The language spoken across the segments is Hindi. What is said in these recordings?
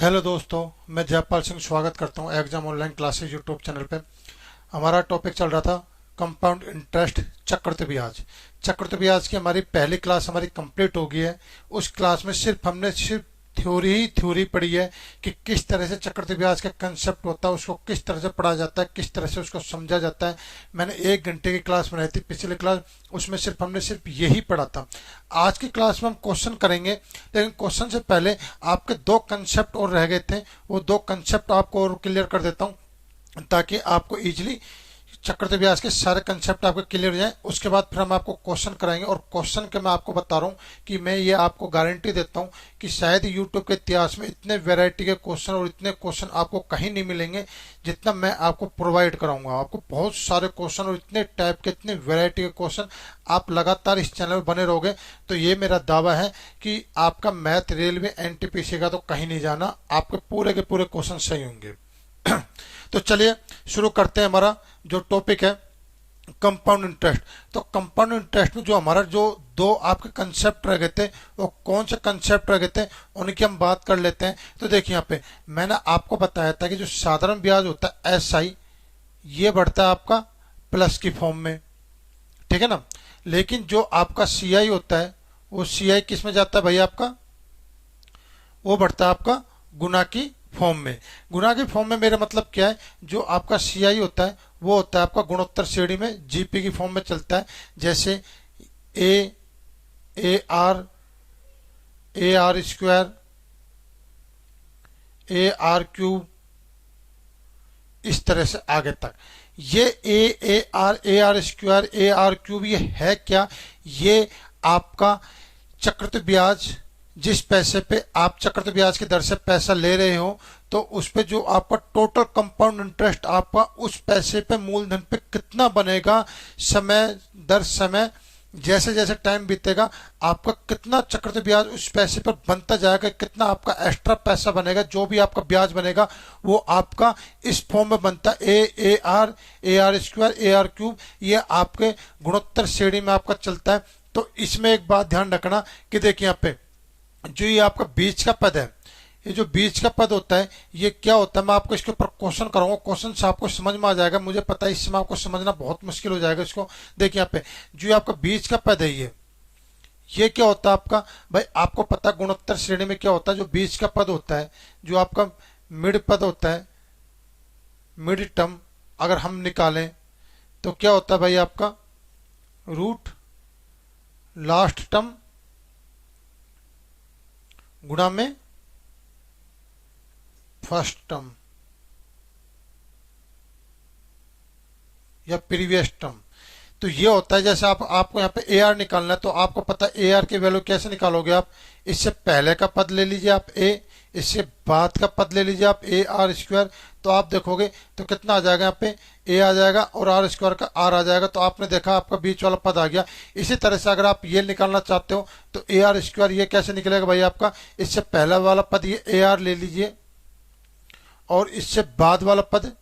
हेलो दोस्तों, मैं जयपाल सिंह स्वागत करता हूं exam online classes YouTube channel पे। हमारा टॉपिक चल रहा था कंपाउंड इंटरेस्ट, चक्रवृद्धि ब्याज। चक्रवृद्धि ब्याज की हमारी पहली क्लास हमारी कंप्लीट हो गई है। उस क्लास में हमने सिर्फ थ्योरी पढ़ी है कि किस तरह से चक्रवृद्धि ब्याज का कंसेप्ट होता है, उसको किस तरह से पढ़ा जाता है, किस तरह से उसको समझा जाता है। मैंने 1 घंटे की क्लास बनाई थी पिछली क्लास, उसमें हमने सिर्फ यही पढ़ा था। आज की क्लास में हम क्वेश्चन करेंगे, लेकिन क्वेश्चन से पहले आपके 2 कंसेप्ट और रह गए थे। वो 2 कंसेप्ट आपको और क्लियर कर देता हूँ ताकि आपको इजीली चक्रवृद्धि ब्याज के सारे कंसेप्ट आपके क्लियर हो जाए। उसके बाद फिर हम आपको क्वेश्चन कराएंगे, और क्वेश्चन के मैं आपको बता रहा हूँ कि मैं ये आपको गारंटी देता हूँ कि शायद यूट्यूब के इतिहास में इतने वैरायटी के क्वेश्चन और इतने क्वेश्चन आपको कहीं नहीं मिलेंगे जितना मैं आपको प्रोवाइड कराऊंगा। आपको बहुत सारे क्वेश्चन और इतने टाइप के, इतने वैरायटी के क्वेश्चन, आप लगातार इस चैनल में बने रहोगे तो ये मेरा दावा है कि आपका मैथ, रेलवे, एनटीपीसी का तो कहीं नहीं जाना, आपके पूरे के पूरे क्वेश्चन सही होंगे। तो चलिए शुरू करते हैं। हमारा जो टॉपिक है कंपाउंड इंटरेस्ट। तो कंपाउंड इंटरेस्ट में जो हमारा जो 2 आपके कंसेप्ट रह गए थे, वो कौन से कंसेप्ट रह गए थे उनकी हम बात कर लेते हैं। तो देखिए, यहाँ पे मैंने आपको बताया था कि जो साधारण ब्याज होता है एसआई, ये बढ़ता है आपका प्लस की फॉर्म में, ठीक है ना। लेकिन जो आपका सीआई होता है, वो सीआई किस में जाता है भाई आपका, वो बढ़ता है आपका गुना की फॉर्म में। गुना की फॉर्म में मेरा मतलब क्या है, जो आपका सीआई होता है वो होता है आपका गुणोत्तर श्रेणी में, जीपी की फॉर्म में चलता है। जैसे a a r square, AR cube, इस तरह से आगे तक। ये a r square, AR cube, ये है क्या, ये आपका चक्रवृद्धि ब्याज, जिस पैसे पे आप चक्रवृद्धि ब्याज की दर से पैसा ले रहे हो, तो उस पे जो आपका टोटल कंपाउंड इंटरेस्ट आपका उस पैसे पे, मूलधन पे कितना बनेगा, समय दर समय, जैसे जैसे टाइम बीतेगा आपका कितना चक्रवृद्धि ब्याज उस पैसे पर बनता जाएगा, कितना आपका एक्स्ट्रा पैसा बनेगा, जो भी आपका ब्याज बनेगा वो आपका इस फॉर्म में बनता है। ए आर स्क्वायर, AR क्यूब, ये आपके गुणोत्तर श्रेणी में आपका चलता है। तो इसमें एक बात ध्यान रखना कि देखिए, यहाँ पे जो ये आपका बीच का पद है, ये जो बीच का पद होता है, ये क्या होता है, मैं आपको इसके ऊपर क्वेश्चन कराऊंगा, क्वेश्चन से आपको समझ में आ जाएगा। मुझे पता है इसमें आपको समझना बहुत मुश्किल हो जाएगा इसको। देखिए यहाँ पे जो आपका बीच का पद है, ये क्या होता है आपका भाई, आपको पता है गुणोत्तर श्रेणी में क्या होता है। जो बीच का पद होता है, जो आपका मिड पद होता है, मिड टर्म, अगर हम निकालें तो क्या होता है भाई आपका, रूट लास्ट टर्म गुणा में फर्स्ट टर्म या प्रीवियस टर्म। तो ये होता है, जैसे आपको यहाँ पे ए आर निकालना है, तो आपको पता है ए आर की वैल्यू कैसे निकालोगे आप, इससे पहले का पद ले लीजिए आप ए, इससे बाद का पद ले लीजिए आप AR स्क्वायर। तो आप देखोगे तो कितना आ जाएगा, यहाँ पे ए आ जाएगा और आर स्क्वायर का आर आ जाएगा। तो आपने देखा आपका बीच वाला पद आ गया। इसी तरह से अगर आप ये निकालना चाहते हो तो AR स्क्वायर ये कैसे निकलेगा भाई आपका, इससे पहला वाला पद ये AR ले लीजिए, और इससे बाद वाला पद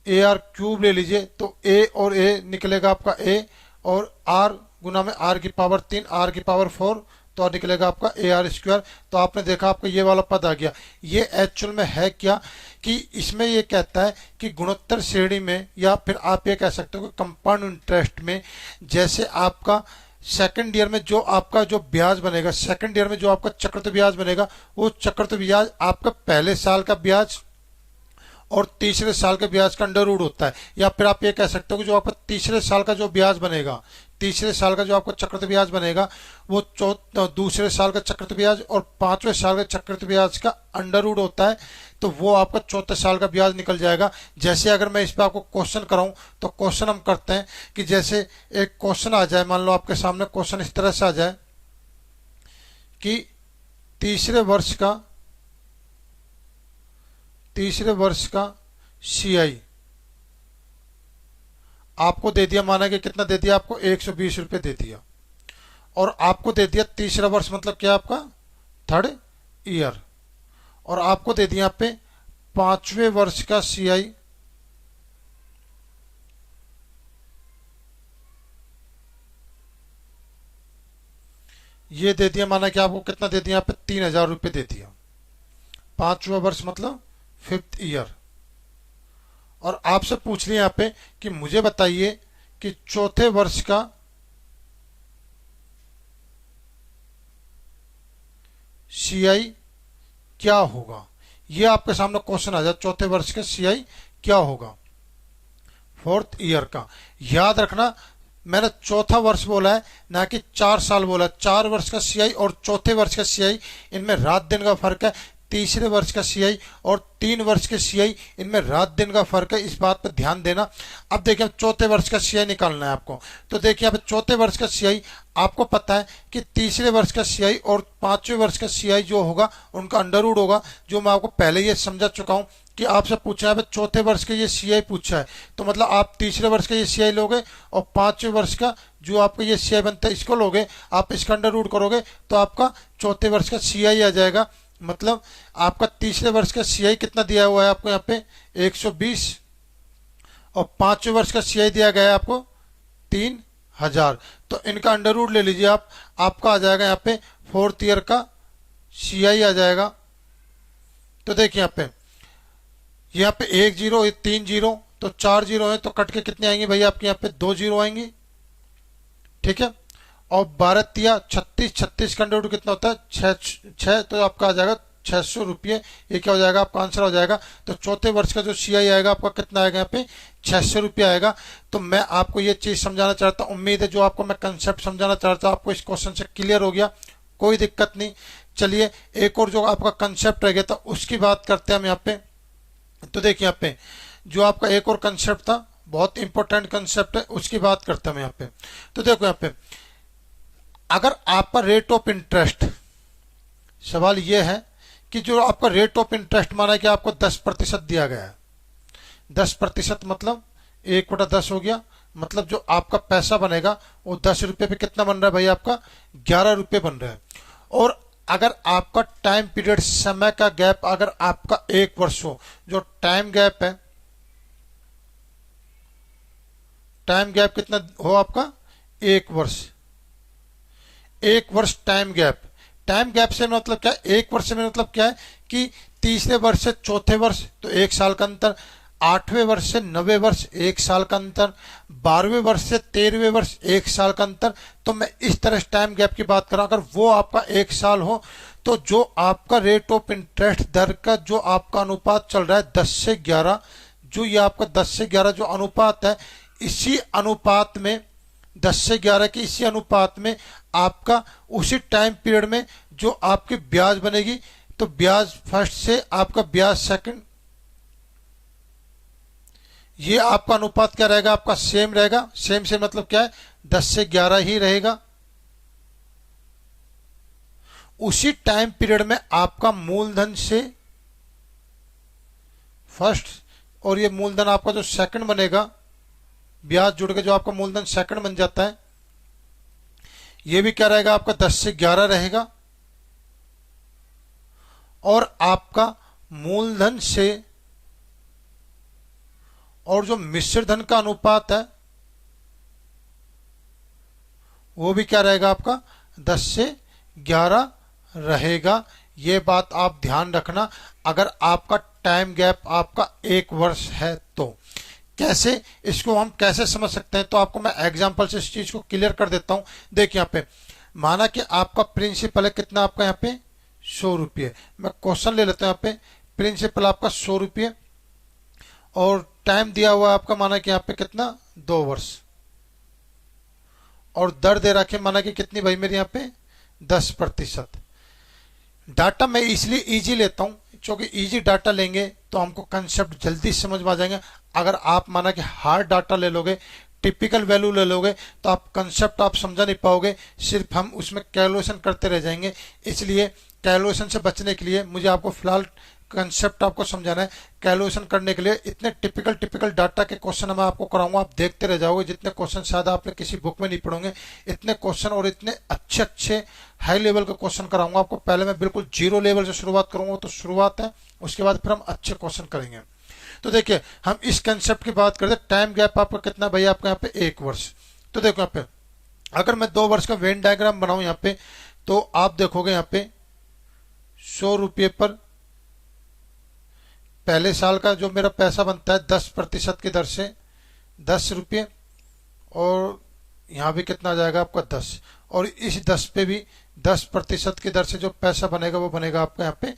AR क्यूब ले लीजिए। तो ए और ए निकलेगा आपका ए, और आर गुना में आर की पावर 3, आर की पावर 4, तो निकलेगा आपका AR स्क्वायर। तो आपने देखा आपका ये वाला पद आ गया। ये एक्चुअल में है क्या, कि इसमें ये कहता है कि गुणोत्तर श्रेणी में, या फिर आप ये कह सकते हो कि कंपाउंड इंटरेस्ट में, जैसे आपका सेकंड ईयर में जो आपका जो ब्याज बनेगा, सेकंड ईयर में जो आपका चक्रवृद्धि ब्याज बनेगा, वो चक्रवृद्धि ब्याज आपका पहले साल का ब्याज और तीसरे साल के ब्याज का अंडर रूट होता है। या फिर आप ये कह सकते हो कि जो आपका तीसरे साल का जो ब्याज बनेगा, तीसरे साल का जो आपका चक्रवृद्धि ब्याज बनेगा, वो दूसरे साल का चक्रवृद्धि ब्याज और पांचवें साल का चक्रवृद्धि ब्याज का अंडर रूट होता है। तो वो आपका चौथे साल का ब्याज निकल जाएगा। जैसे अगर मैं इस पर आपको क्वेश्चन कराऊं, तो क्वेश्चन हम करते हैं कि जैसे एक क्वेश्चन आ जाए, मान लो आपके सामने क्वेश्चन इस तरह से आ जाए कि तीसरे वर्ष का सीआई आपको दे दिया, माना कि कितना दे दिया आपको, 120 रुपये दे दिया, और आपको दे दिया तीसरा वर्ष, मतलब क्या आपका थर्ड ईयर, और आपको दे दिया यहाँ पे 5वें वर्ष का सीआई, ये दे दिया, माना कि आपको कितना दे दिया यहाँ पे, 3000 रुपये दे दिया। 5वां वर्ष मतलब 5th ईयर। और आपसे पूछ लिया यहाँ पे कि मुझे बताइए कि चौथे वर्ष का CI क्या होगा। ये आपके सामने क्वेश्चन आ जाए, चौथे वर्ष का CI क्या होगा 4th ईयर का। याद रखना मैंने चौथा वर्ष बोला है, ना कि 4 साल बोला। 4 वर्ष का CI और चौथे वर्ष का CI, इनमें रात दिन का फर्क है। तीसरे वर्ष का CI और 3 वर्ष के CI, इनमें रात दिन का फर्क है। इस बात पर ध्यान देना। अब देखिए चौथे वर्ष का CI निकालना है आपको। तो देखिए यहाँ पे चौथे वर्ष का CI आपको पता है कि तीसरे वर्ष का CI और 5वें वर्ष का CI जो होगा उनका अंडर रूट होगा, जो मैं आपको पहले ये समझा चुका हूँ कि आपसे पूछा है चौथे वर्ष का ये CI पूछा है, तो मतलब आप तीसरे वर्ष का ये CI लोगे और 5वें वर्ष का जो आपका ये CI बनता है इसको लोगे, आप इसका अंडर रूट करोगे तो आपका चौथे वर्ष का CI आ जाएगा। मतलब आपका तीसरे वर्ष का CI कितना दिया हुआ है आपको यहाँ पे 120 और 5वें वर्ष का CI दिया गया है आपको 3000। तो इनका अंडर रूट ले लीजिए आप, आपका आ जाएगा यहाँ पे 4th ईयर का CI आ जाएगा। तो देखिए यहाँ पे 1 0 3 0 तो 4 0 है, तो कट के कितने आएंगे भाई आपके यहाँ पे 2 0 आएंगे, ठीक है। और 12 तिया 36, 36 का अंडर रूट कितना होता है 6, तो आपका आ जाएगा 600 रुपये। ये क्या हो जाएगा आपका आंसर हो जाएगा। तो चौथे वर्ष का जो CI आएगा आपका कितना आएगा यहाँ पे 600 रुपये आएगा। तो मैं आपको ये चीज़ समझाना चाहता हूँ, उम्मीद है जो आपको मैं कंसेप्ट समझाना चाहता हूँ आपको इस क्वेश्चन से क्लियर हो गया, कोई दिक्कत नहीं। चलिए एक और जो आपका कंसेप्ट रह गया था उसकी बात करते हैं हम यहाँ पे। तो देखिए यहाँ पे जो आपका एक और कंसेप्ट था, बहुत इंपॉर्टेंट कंसेप्ट है, उसकी बात करते हैं हम यहाँ पे। तो देखो यहाँ पे अगर आपका रेट ऑफ इंटरेस्ट, सवाल ये है कि जो आपका रेट ऑफ इंटरेस्ट माना है कि आपको 10% दिया गया है। 10% मतलब 1/10 हो गया, मतलब जो आपका पैसा बनेगा वो 10 रुपये पे कितना बन रहा है भाई आपका 11 रुपये बन रहा है। और अगर आपका टाइम पीरियड, समय का गैप अगर आपका 1 वर्ष हो, जो टाइम गैप है, टाइम गैप कितना हो आपका 1 वर्ष, 1 वर्ष टाइम गैप। टाइम गैप से मतलब क्या है, 1 वर्ष में मतलब क्या है कि तीसरे वर्ष से चौथे वर्ष तो 1 साल का अंतर, 8वें वर्ष से 9वें वर्ष 1 साल का अंतर, 12वें वर्ष से 13वें वर्ष 1 साल का अंतर। तो मैं इस तरह टाइम गैप की बात कर रहा हूं। अगर वो आपका 1 साल हो तो जो आपका रेट ऑफ इंटरेस्ट दर का जो आपका अनुपात चल रहा है 10 से 11, जो ये आपका 10 से 11 जो अनुपात है, इसी अनुपात में 10 से 11 के इसी अनुपात में आपका उसी टाइम पीरियड में जो आपकी ब्याज बनेगी, तो ब्याज फर्स्ट से आपका ब्याज सेकंड, ये आपका अनुपात क्या रहेगा आपका सेम रहेगा। सेम से मतलब क्या है 10 से 11 ही रहेगा। उसी टाइम पीरियड में आपका मूलधन से फर्स्ट और ये मूलधन आपका जो सेकंड बनेगा, ब्याज जुड़ के जो आपका मूलधन सेकंड बन जाता है, ये भी क्या रहेगा आपका 10 से 11 रहेगा। और आपका मूलधन से और जो मिश्र धन का अनुपात है वो भी क्या रहेगा आपका 10 से 11 रहेगा। ये बात आप ध्यान रखना। अगर आपका टाइम गैप आपका 1 वर्ष है तो कैसे इसको हम कैसे समझ सकते हैं, तो आपको मैं एग्जांपल से इस चीज को क्लियर कर देता हूं। देखिए यहाँ पे माना कि आपका प्रिंसिपल है कितना आपका यहाँ पे 100 रुपये। मैं क्वेश्चन ले लेता हूं। यहाँ पे प्रिंसिपल आपका 100 रुपये और टाइम दिया हुआ आपका माना कि यहाँ पे कितना 2 वर्ष, और दर दे रखे माना कि कितनी भाई मेरे यहाँ पे 10%। डाटा मैं इसलिए इजी लेता हूं क्योंकि इजी डाटा लेंगे तो हमको कंसेप्ट जल्दी समझ में आ जाएंगे। अगर आप माना कि हार्ड डाटा ले लोगे, टिपिकल वैल्यू ले लोगे, तो आप कंसेप्ट आप समझा नहीं पाओगे, सिर्फ हम उसमें कैलकुलेशन करते रह जाएंगे। इसलिए कैलकुलेशन से बचने के लिए मुझे आपको फिलहाल कंसेप्ट आपको समझाना है। कैलकुलेशन करने के लिए इतने टिपिकल डाटा के क्वेश्चन मैं आपको कराऊंगा, आप देखते रह जाओगे। जितने क्वेश्चन शायद आपने किसी बुक में नहीं पढ़ोगे, इतने क्वेश्चन और इतने अच्छे हाई लेवल के क्वेश्चन कराऊंगा आपको। पहले मैं बिल्कुल 0 लेवल से शुरुआत करूंगा, तो शुरुआत है, उसके बाद फिर हम अच्छे क्वेश्चन करेंगे। तो देखिए हम इस कंसेप्ट की बात करते हैं। टाइम गैप आपका कितना भैया आपका यहाँ पे 1 वर्ष। तो देखो यहाँ पे अगर मैं 2 वर्ष का वेन डायग्राम बनाऊं यहाँ पे, तो आप देखोगे यहाँ पे 100 रुपये पर पहले साल का जो मेरा पैसा बनता है 10% की दर से 10 रुपये, और यहाँ भी कितना आ जाएगा आपका 10, और इस 10 पे भी 10% की दर से जो पैसा बनेगा वो बनेगा आपका यहाँ पे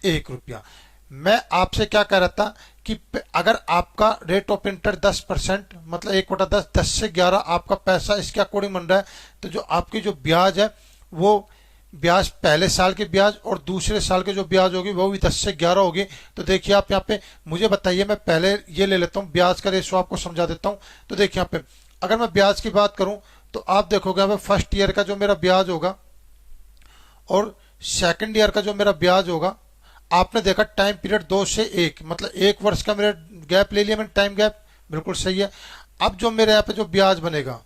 1 रुपया। मैं आपसे क्या कह रहा था कि अगर आपका रेट ऑफ इंटरेस्ट 10%, मतलब 1/10, 10 से 11 आपका पैसा इसके अकॉर्डिंग बन रहा है, तो जो आपकी जो ब्याज है वो ब्याज पहले साल के ब्याज और दूसरे साल के जो ब्याज होगी वो भी 10 से 11 होगी। तो देखिए आप यहाँ पे मुझे बताइए, मैं पहले ये ले लेता हूँ ब्याज का रेशो, आपको समझा देता हूँ। तो देखिए यहाँ पे अगर मैं ब्याज की बात करूं तो आप देखोगे यहाँ पे फर्स्ट ईयर का जो मेरा ब्याज होगा और सेकंड ईयर का जो मेरा ब्याज होगा, आपने देखा टाइम पीरियड 2 से 1, मतलब 1 वर्ष का मेरा गैप ले लिया मैंने, टाइम गैप, बिल्कुल सही है। अब जो मेरे यहाँ पे जो ब्याज बनेगा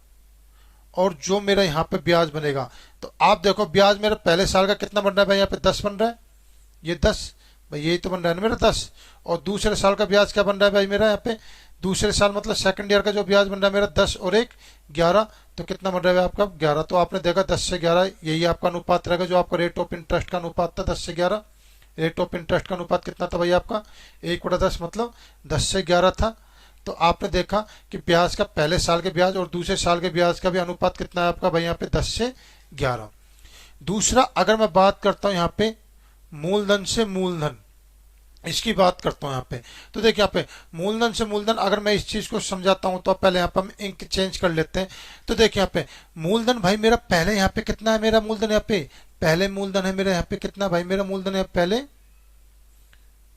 और जो मेरा यहाँ पे ब्याज बनेगा, तो आप देखो ब्याज मेरा पहले साल का कितना बन रहा है भाई, यहाँ पे 10 बन रहा है, ये 10 भाई, यही तो बन रहा है ना मेरा 10। और दूसरे साल का ब्याज क्या बन रहा है भाई मेरा यहाँ पे, दूसरे साल मतलब सेकंड ईयर का जो ब्याज बन रहा है मेरा 10 और 1 11, तो कितना बन रहा है आपका 11। तो आपने देखा 10 से 11 यही आपका अनुपात रहेगा, जो आपका रेट ऑफ इंटरेस्ट का अनुपात था 10 से 11। रेट ऑफ इंटरेस्ट का अनुपात कितना था भाई आपका 1/10, मतलब 10 से 11 था। तो आपने देखा कि ब्याज का पहले साल के ब्याज और दूसरे साल के ब्याज का भी अनुपात कितना है आपका भाई यहाँ पे 10 से 11। दूसरा अगर मैं बात करता हूँ यहाँ पे मूलधन से मूलधन, इसकी बात करता हूँ यहाँ पे, तो देखिए यहाँ पे मूलधन से मूलधन अगर मैं इस चीज को समझाता हूँ तो पहले यहाँ पे हम इंक चेंज कर लेते हैं। तो देखिए यहाँ पे मूलधन भाई मेरा पहले यहाँ पे कितना है, मेरा मूलधन यहाँ पे पहले मूलधन है मेरा यहाँ पे कितना भाई, मेरा मूलधन है पहले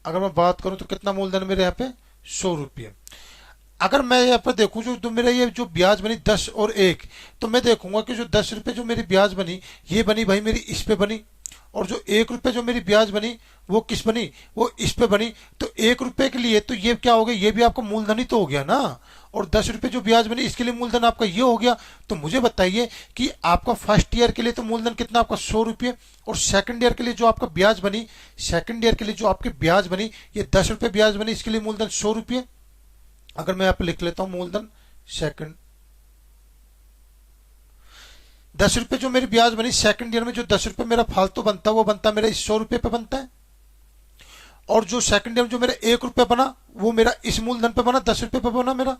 अगर मैं बात करूँ तो कितना मूलधन मेरे यहाँ पे 100 रुपये। अगर मैं यहाँ पर देखूँ जो तो मेरा ये जो ब्याज बनी 10 और 1, तो मैं देखूंगा कि जो 10 रुपये जो मेरी ब्याज बनी ये बनी भाई मेरी इस पे बनी, और जो 1 रुपये जो मेरी ब्याज बनी वो किस बनी, वो इस पे बनी। तो 1 रुपये के लिए तो ये क्या हो गया, ये भी आपका मूलधन ही तो हो गया ना, और 10 रुपये जो ब्याज बनी इसके लिए मूलधन आपका ये हो गया। तो मुझे बताइए कि आपका फर्स्ट ईयर के लिए तो मूलधन कितना आपका 100 रुपये, और सेकंड ईयर के लिए जो आपका ब्याज बनी, सेकंड ईयर के लिए जो आपकी ब्याज बनी ये 10 रुपये ब्याज बनी, इसके लिए मूलधन 100 रुपये। अगर मैं यहाँ पे लिख लेता हूं मूलधन सेकंड 10 रुपये जो मेरी ब्याज बनी सेकंड ईयर में, जो 10 रुपये मेरा फालतू बनता है वो बनता है मेरा इस 100 रुपये पे बनता है, और जो सेकंड ईयर में जो मेरा 1 रुपये बना वो मेरा इस मूलधन पे बना, 10 रुपये पे बना मेरा।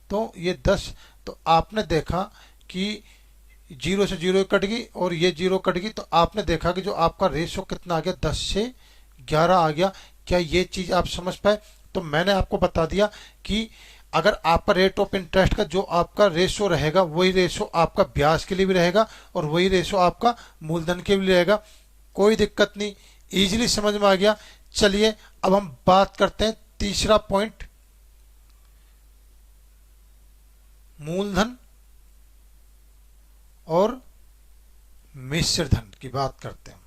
तो ये 10, तो आपने देखा कि 0 से 0 कट गई और ये 0 कट गई, तो आपने देखा कि जो आपका रेशो कितना आ गया 10 से 11 आ गया। क्या ये चीज आप समझ पाए? तो मैंने आपको बता दिया कि अगर आपका रेट ऑफ इंटरेस्ट का जो आपका रेशो रहेगा वही रेशो आपका ब्याज के लिए भी रहेगा और वही रेशो आपका मूलधन के लिए रहेगा। कोई दिक्कत नहीं, इजीली समझ में आ गया। चलिए अब हम बात करते हैं तीसरा पॉइंट, मूलधन और मिश्र धन की बात करते हैं।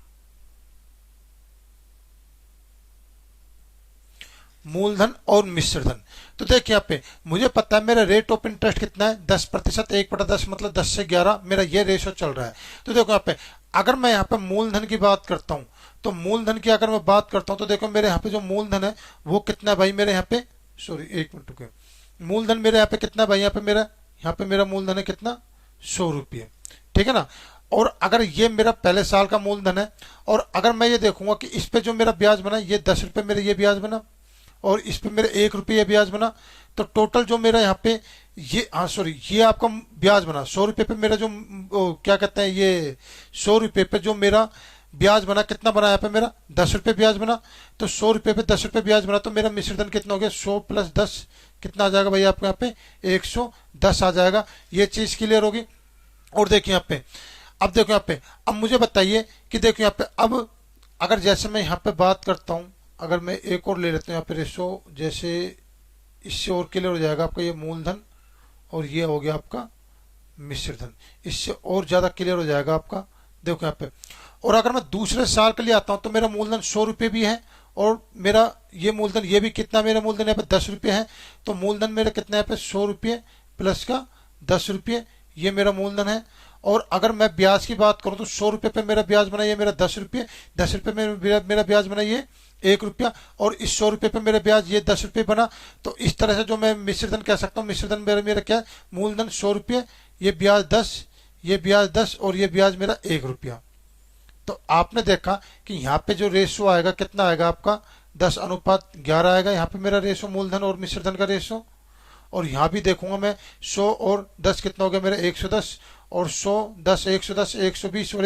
मूलधन और मिश्र धन, तो देखिए यहाँ पे मुझे पता है मेरा रेट ऑफ इंटरेस्ट कितना है 10%, 1/10 मतलब 10 से 11 मेरा ये रेशो चल रहा है। तो देखो यहाँ पे अगर मैं यहाँ पे मूलधन की बात करता हूँ, तो मूलधन की अगर मैं बात करता हूँ तो देखो मेरे यहाँ पे जो मूलधन है वो कितना है भाई मेरे यहाँ पे, सॉरी 1 मिनट रुके, मूलधन मेरे यहाँ पे कितना है भाई, यहाँ पे मेरा मूलधन है कितना 100 रुपये, ठीक है ना। और अगर ये मेरा पहले साल का मूलधन है, और अगर मैं ये देखूंगा कि इस पे जो मेरा ब्याज बना ये 10 रुपये मेरे ये ब्याज बना और इस पे मेरे 1 रुपये ब्याज बना, तो टोटल जो मेरा यहाँ पे ये ये आपका ब्याज बना 100 रुपये पे मेरा जो क्या कहते हैं ये 100 रुपये पे जो मेरा ब्याज बना कितना बना यहाँ पे मेरा 10 रुपये ब्याज बना। तो 100 रुपये पे 10 रुपये ब्याज बना, तो मेरा मिश्र धन कितना हो गया 100 + 10 कितना आ जाएगा भाई आपको यहाँ पे 110 आ जाएगा। ये चीज क्लियर होगी। और देखिए यहाँ पे अब देखो यहाँ पे अब मुझे बताइए कि देखो यहाँ पे अब अगर जैसे मैं यहाँ पे बात करता हूँ, अगर मैं एक और ले लेता हूँ यहाँ पे रेशो, जैसे इससे और क्लियर हो जाएगा आपका ये मूलधन और ये हो गया आपका मिश्र धन, इससे और ज्यादा क्लियर हो जाएगा आपका। देखो यहाँ पे और अगर मैं दूसरे साल के लिए आता हूँ तो मेरा मूलधन 100 रुपये भी है और मेरा ये मूलधन ये भी कितना, मेरा मूलधन यहाँ पे 10 रुपये है। तो मूलधन मेरा कितना यहाँ पे 100 रुपये प्लस का 10 रुपये ये मेरा मूलधन है। और अगर मैं ब्याज की बात करूं तो 100 रुपये पे मेरा ब्याज बना ये मेरा 10 रुपये, 10 रुपये में मेरा ब्याज बना ये 1 रुपया, और इस 100 रुपये पे मेरा ब्याज ये 10 रुपये बना। तो इस तरह से जो मैं मिश्र धन कह सकता हूँ, मिश्र धन मेरा क्या है, मूलधन 100 रुपये, ये ब्याज 10, ये ब्याज 10 और ये ब्याज मेरा 1 रुपया। तो आपने देखा कि यहाँ पे जो रेशो आएगा कितना आएगा आपका 10:11 आएगा। यहाँ पे मेरा रेशो मूलधन और मिश्र धन का रेशो। और यहाँ भी देखूंगा मैं 100 और 10 कितना हो गया मेरा 110, और 100 10 110 120, और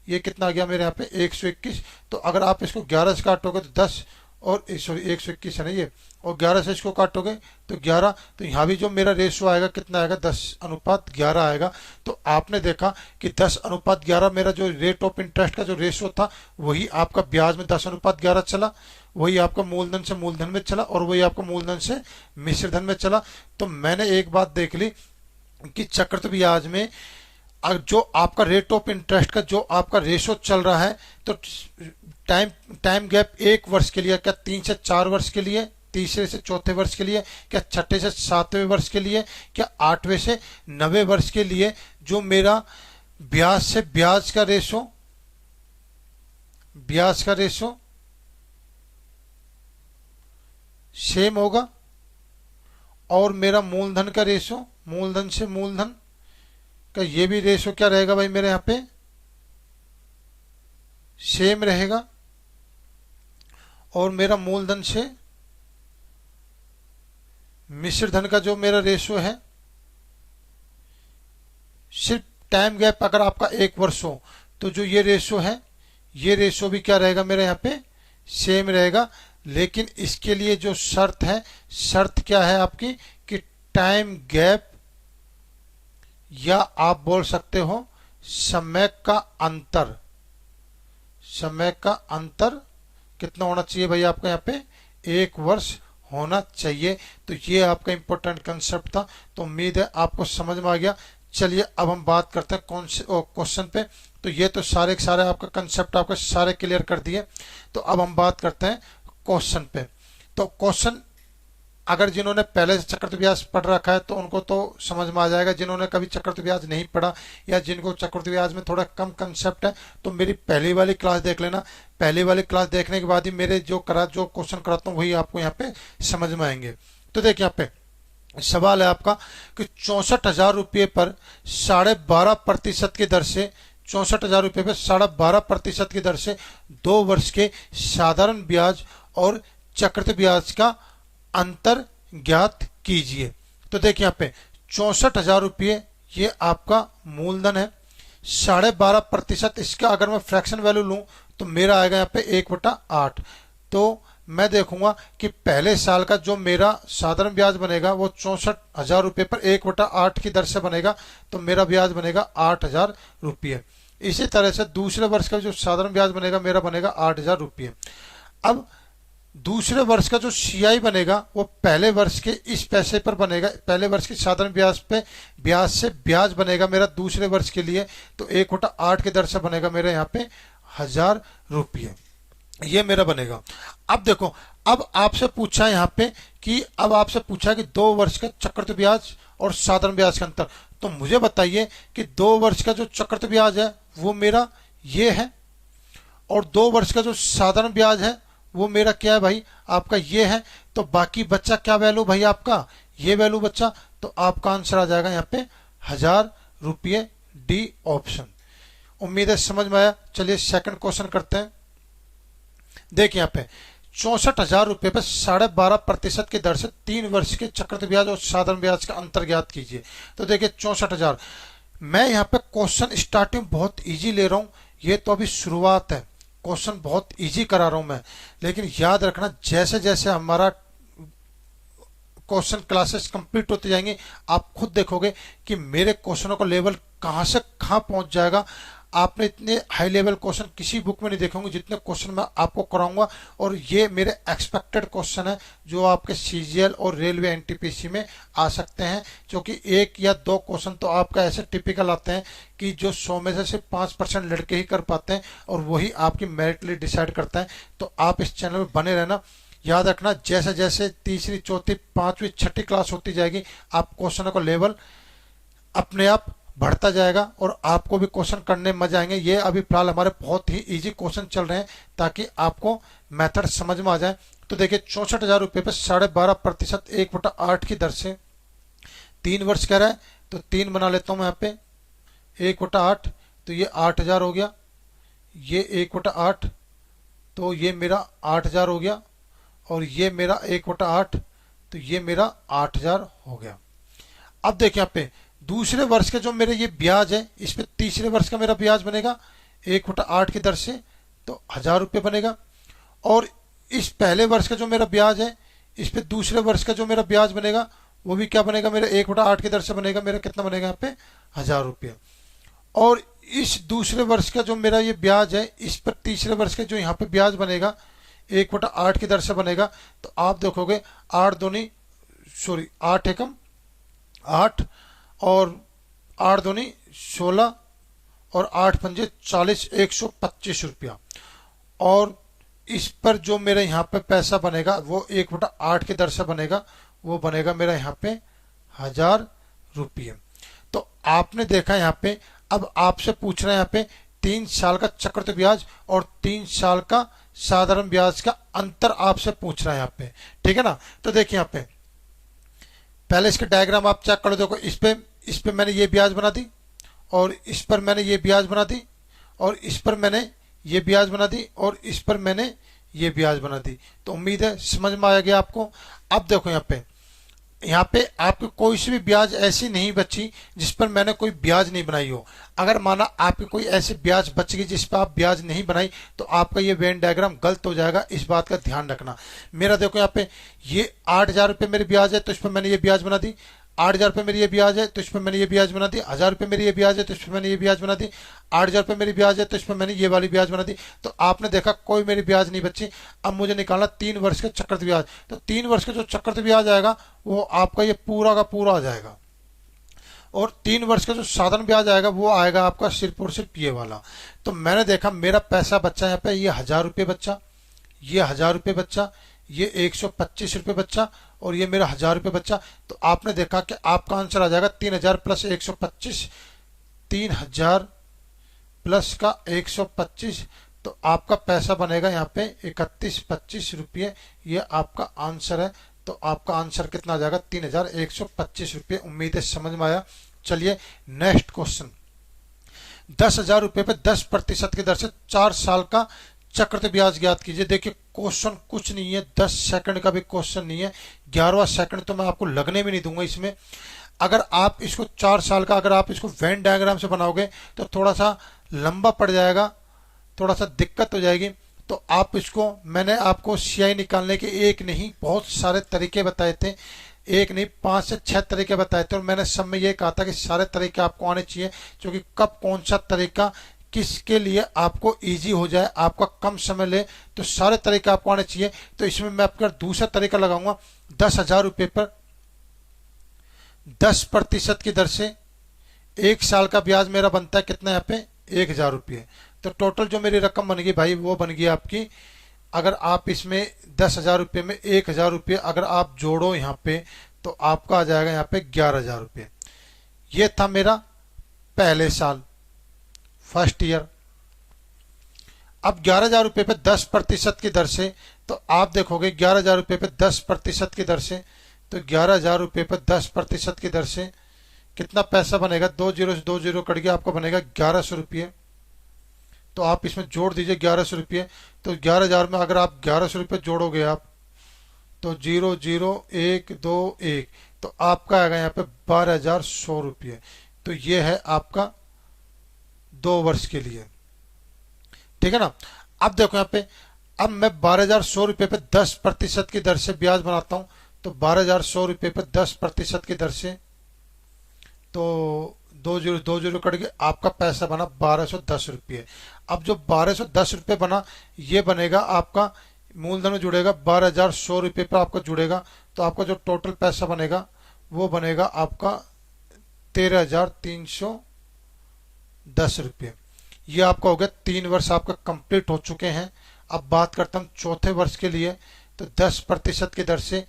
ये कितना आ गया मेरे यहाँ पे 121। तो अगर आप इसको 11 से काटोगे तो 10 और सॉरी 121 है ना ये, और 11 से इसको काटोगे तो 11। तो यहाँ भी जो मेरा रेशो आएगा कितना आएगा 10:11 आएगा। तो आपने देखा कि 10:11 मेरा जो रेट ऑफ इंटरेस्ट का जो रेशो था वही आपका ब्याज में 10:11 चला, वही आपका मूलधन से मूलधन में चला, और वही आपका मूलधन से मिश्र धन में चला। तो मैंने एक बात देख ली कि चक्रवृद्धि ब्याज में जो आपका रेट ऑफ इंटरेस्ट का जो आपका रेशो चल रहा है, तो टाइम गैप 1 वर्ष के लिए, क्या 3 से 4 वर्ष के लिए, तीसरे से चौथे वर्ष के लिए, क्या छठे से सातवें वर्ष के लिए, क्या 8वें से 9वें वर्ष के लिए जो मेरा ब्याज से ब्याज का रेशो सेम होगा, और मेरा मूलधन का रेशो, मूलधन से मूलधन का ये भी रेशो क्या रहेगा भाई मेरे यहाँ पे सेम रहेगा, और मेरा मूलधन से मिश्र धन का जो मेरा रेशो है, सिर्फ टाइम गैप अगर आपका 1 वर्ष हो तो जो ये रेशो है ये रेशो भी क्या रहेगा मेरे यहाँ पे सेम रहेगा। लेकिन इसके लिए जो शर्त है, शर्त क्या है आपकी कि टाइम गैप, या आप बोल सकते हो समय का अंतर, समय का अंतर कितना होना चाहिए भाई आपका यहाँ पे 1 वर्ष होना चाहिए। तो ये आपका इंपॉर्टेंट कंसेप्ट था। तो उम्मीद है आपको समझ में आ गया। चलिए अब हम बात करते हैं कौन से क्वेश्चन पे। तो ये तो सारे के सारे आपका कंसेप्ट आपके सारे क्लियर कर दिए। तो अब हम बात करते हैं क्वेश्चन पे। तो क्वेश्चन अगर जिन्होंने पहले से चक्रवृद्धि ब्याज पढ़ रखा है तो उनको तो समझ में आ जाएगा। जिन्होंने कभी चक्रवृद्धि ब्याज नहीं पढ़ा या जिनको चक्रवृद्धि ब्याज में थोड़ा कम कंसेप्ट है तो मेरी पहली वाली क्लास देख लेना। पहली वाली क्लास देखने के बाद ही मेरे जो क्वेश्चन कराता हूँ वही आपको यहाँ पे समझ में आएंगे। तो देखिए यहाँ पे सवाल है आपका कि 64,000 रुपये पर 12.5% की दर से 64,000 रुपये पर 12.5% की दर से 2 वर्ष के साधारण ब्याज और चक्रवृद्धि ब्याज का अंतर ज्ञात कीजिए। तो देखिए यहाँ पे 64,000 रुपये ये आपका मूलधन है, 12.5% इसका अगर मैं फ्रैक्शन वैल्यू लूं तो मेरा आएगा यहाँ पे 1/8। तो मैं देखूंगा कि पहले साल का जो मेरा साधारण ब्याज बनेगा वो 64,000 रुपये पर 1/8 की दर से बनेगा, तो मेरा ब्याज बनेगा 8,000 रुपये। इसी तरह से दूसरे वर्ष का जो साधारण ब्याज बनेगा मेरा बनेगा 8,000 रुपये। अब दूसरे वर्ष का जो सीआई बनेगा वो पहले वर्ष के इस पैसे पर बनेगा, पहले वर्ष के साधारण ब्याज पे ब्याज से ब्याज बनेगा मेरा दूसरे वर्ष के लिए, तो 1/8 की दर से बनेगा मेरे यहाँ पे 1,000 रुपये, ये मेरा बनेगा। अब देखो, अब आपसे पूछा है यहाँ पे कि अब आपसे पूछा है कि 2 वर्ष का चक्रवृद्धि ब्याज और साधारण ब्याज का अंतर। तो मुझे बताइए कि 2 वर्ष का जो चक्रवृद्धि ब्याज है वो मेरा ये है, और 2 वर्ष का जो साधारण ब्याज है वो मेरा क्या है भाई आपका ये है। तो बाकी बच्चा क्या वैल्यू भाई आपका ये वैल्यू बच्चा, तो आपका आंसर आ जाएगा यहाँ पे 1,000 रुपये, डी ऑप्शन। उम्मीद है समझ में आया। चलिए सेकंड क्वेश्चन करते हैं। देखिए यहाँ पे 64,000 रुपये पर 12.5% की दर से 3 वर्ष के चक्रवृद्धि ब्याज और साधारण ब्याज का अंतर ज्ञात कीजिए। तो देखिए 64,000, मैं यहाँ पे क्वेश्चन स्टार्टिंग बहुत इजी ले रहा हूँ, ये तो अभी शुरुआत है, क्वेश्चन बहुत इजी करा रहा हूं मैं। लेकिन याद रखना जैसे जैसे हमारा क्वेश्चन क्लासेस कंप्लीट होते जाएंगे आप खुद देखोगे कि मेरे क्वेश्चनों का लेवल कहां से कहां पहुंच जाएगा। आपने इतने हाई लेवल क्वेश्चन किसी बुक में नहीं देखे होंगे जितने क्वेश्चन मैं आपको कराऊंगा, और ये मेरे एक्सपेक्टेड क्वेश्चन है जो आपके सीजीएल और रेलवे एनटीपीसी में आ सकते हैं। क्योंकि 1 या 2 क्वेश्चन तो आपका ऐसे टिपिकल आते हैं कि जो 100 में से सिर्फ 5% लड़के ही कर पाते हैं, और वही आपकी मेरिट लिस्ट डिसाइड करता है। तो आप इस चैनल में बने रहना। याद रखना जैसे जैसे तीसरी चौथी पांचवी छठी क्लास होती जाएगी आप क्वेश्चनों का लेवल अपने आप बढ़ता जाएगा और आपको भी क्वेश्चन करने में मजा आएंगे। ये अभी फिलहाल हमारे बहुत ही इजी क्वेश्चन चल रहे हैं ताकि आपको मेथड समझ में आ जाए। तो देखिए 64,000 रुपये पे 12.5% 1/8 की दर से 3 वर्ष कह रहा है, तो 3 बना लेता हूं मैं यहाँ पे 1/8, तो ये 8,000 हो गया, ये 1/8, तो ये मेरा 8,000 हो गया, और ये मेरा 1/8, तो ये मेरा 8,000 हो गया। अब देखिए यहाँ पे दूसरे वर्ष के जो मेरे ये ब्याज है, इस पे तीसरे वर्ष का मेरा ब्याज बनेगा 1/8 की दर से, तो 1,000 रुपये बनेगा। और इस पहले वर्ष का जो मेरा ब्याज है, इस पे दूसरे वर्ष का जो मेरा ब्याज बनेगा वो भी क्या बनेगा, मेरा 1/8 की दर से बनेगा, मेरा कितना बनेगा यहाँ पे 1,000 रुपये। और इस दूसरे वर्ष का जो मेरा ये ब्याज है, इस पर तीसरे वर्ष का जो यहाँ पे ब्याज बनेगा 1/8 की दर से बनेगा। तो आप देखोगे 8 एकम 8 और 8 दूनी 16 और 8 पंजे 40, 125 रुपया। और इस पर जो मेरे यहाँ पे पैसा बनेगा वो 1/8 की दर से बनेगा, वो बनेगा मेरा यहाँ पे 1,000 रुपये। तो आपने देखा यहाँ पे, अब आपसे पूछ रहे हैं यहाँ पे 3 साल का चक्रवृद्धि ब्याज और 3 साल का साधारण ब्याज का अंतर आपसे पूछ रहा है यहाँ पे, ठीक है ना। तो देखिए यहाँ पे पहले इसके डायग्राम आप चेक कर लो। देखो इस पे मैंने ये ब्याज बना दी, और इस पर मैंने ये ब्याज बना दी, और इस पर मैंने ये ब्याज बना दी, और इस पर मैंने ये ब्याज बना दी। तो उम्मीद है समझ में आ गया आपको। अब देखो यहाँ पे आपकी कोई सी भी ब्याज ऐसी नहीं बची जिस पर मैंने कोई ब्याज नहीं बनाई हो। अगर माना आपकी कोई ऐसी ब्याज बच गई जिस पर आप ब्याज नहीं बनाई, तो आपका ये वेन डायग्राम गलत हो जाएगा, इस बात का ध्यान रखना। मेरा देखो यहाँ पे ये 8,000 रुपये मेरे ब्याज है, तो इस पर मैंने ये ब्याज बना दी। 8,000 रुपये मेरी ये ब्याज है, तो इस पर मैंने ये ब्याज बना दी। 1,000 रुपये मेरी ये ब्याज है, तो इस पर मैंने ये ब्याज बना दी। 8,000 रुपये मेरी ब्याज है, तो इस पर मैंने ये वाली ब्याज बना दी। तो आपने देखा कोई मेरी ब्याज नहीं बची। अब मुझे निकालना 3 वर्ष का चक्रवृद्धि ब्याज। तो 3 वर्ष का जो चक्रवृद्धि ब्याज आएगा वो आपका ये पूरा का पूरा आ जाएगा। और 3 वर्ष का जो साधारण ब्याज आएगा वो आएगा आपका सिर्फ और सिर्फ ये वाला। तो मैंने देखा मेरा पैसा बच्चा यहाँ पे ये 1,000 रुपये बच्चा, ये 1,000 रुपये बच्चा, ये 125 रुपये बच्चा, और ये मेरा 1,000 रुपये बच्चा। तो आपने देखा कि आपका आंसर आ जाएगा 3,000 प्लस 125, 3,000 प्लस का 125। तो आपका पैसा बनेगा यहाँ पे 31-25 रुपये, ये आपका आंसर है। तो आपका आंसर कितना आ जाएगा 3,125 रुपये। उम्मीद है समझ में आया। चलिए नेक्स्ट क्वेश्चन। 10,000 रुपये पे 10% की दर से 4 साल का चक्रवृद्धि ब्याज ज्ञात कीजिए। देखिए क्वेश्चन कुछ नहीं है, 10 सेकंड का भी क्वेश्चन नहीं है, 11वां सेकंड तो मैं आपको लगने भी नहीं दूंगा इसमें। अगर आप इसको 4 साल का अगर आप इसको वेन डायग्राम से बनाओगे तो थोड़ा सा लंबा पड़ जाएगा, थोड़ा सा दिक्कत हो जाएगी। तो आप इसको, मैंने आपको सीआई निकालने के एक नहीं बहुत सारे तरीके बताए थे, एक नहीं 5 से 6 तरीके बताए थे, और मैंने सब में ये कहा था कि सारे तरीके आपको आने चाहिए, क्योंकि कब कौन सा तरीका किसके लिए आपको इजी हो जाए, आपका कम समय ले, तो सारे तरीके आपको आने चाहिए। तो इसमें मैं आपका दूसरा तरीका लगाऊंगा। 10,000 रुपये पर 10% की दर से 1 साल का ब्याज मेरा बनता है कितना यहाँ पे 1,000 रुपये। तो टोटल जो मेरी रकम बन गई भाई वो बन गई आपकी, अगर आप इसमें 10,000 रुपये में 1,000 रुपये अगर आप जोड़ो यहाँ पे, तो आपका आ जाएगा यहाँ पे 11,000 रुपये। ये था मेरा पहले साल, फर्स्ट ईयर। अब 11,000 रुपये पे 10% की दर से, तो आप देखोगे 11,000 रुपये पे 10% की दर से, तो 11,000 रुपये पे 10% की दर से कितना पैसा बनेगा, 2 जीरो से 2 जीरो कट गया, आपको बनेगा 1,100 रुपये। तो आप इसमें जोड़ दीजिए 1,100 रुपये। तो 11,000 में अगर आप 1,100 रुपये जोड़ोगे आप, तो 0 0 1 2 1, तो आपका आएगा यहाँ पे 12,100 रुपये। तो ये है आपका 2 वर्ष के लिए, ठीक है ना। अब देखो यहाँ पे, अब मैं 12,100 रुपये पे 10% की दर से ब्याज बनाता हूँ। तो 12,100 रुपये पे 10% की दर से, तो 2 जीरो कट गए, आपका पैसा बना 1,210 रुपये। अब जो 1,210 रुपये बना, ये बनेगा आपका मूलधन में जुड़ेगा 12,100 रुपये पर आपका जुड़ेगा। तो आपका जो टोटल पैसा बनेगा वो बनेगा आपका 13,310 रुपये। ये आपका हो गया 3 वर्ष आपका कंप्लीट हो चुके हैं। अब बात करता हूँ चौथे वर्ष के लिए। तो 10% की दर से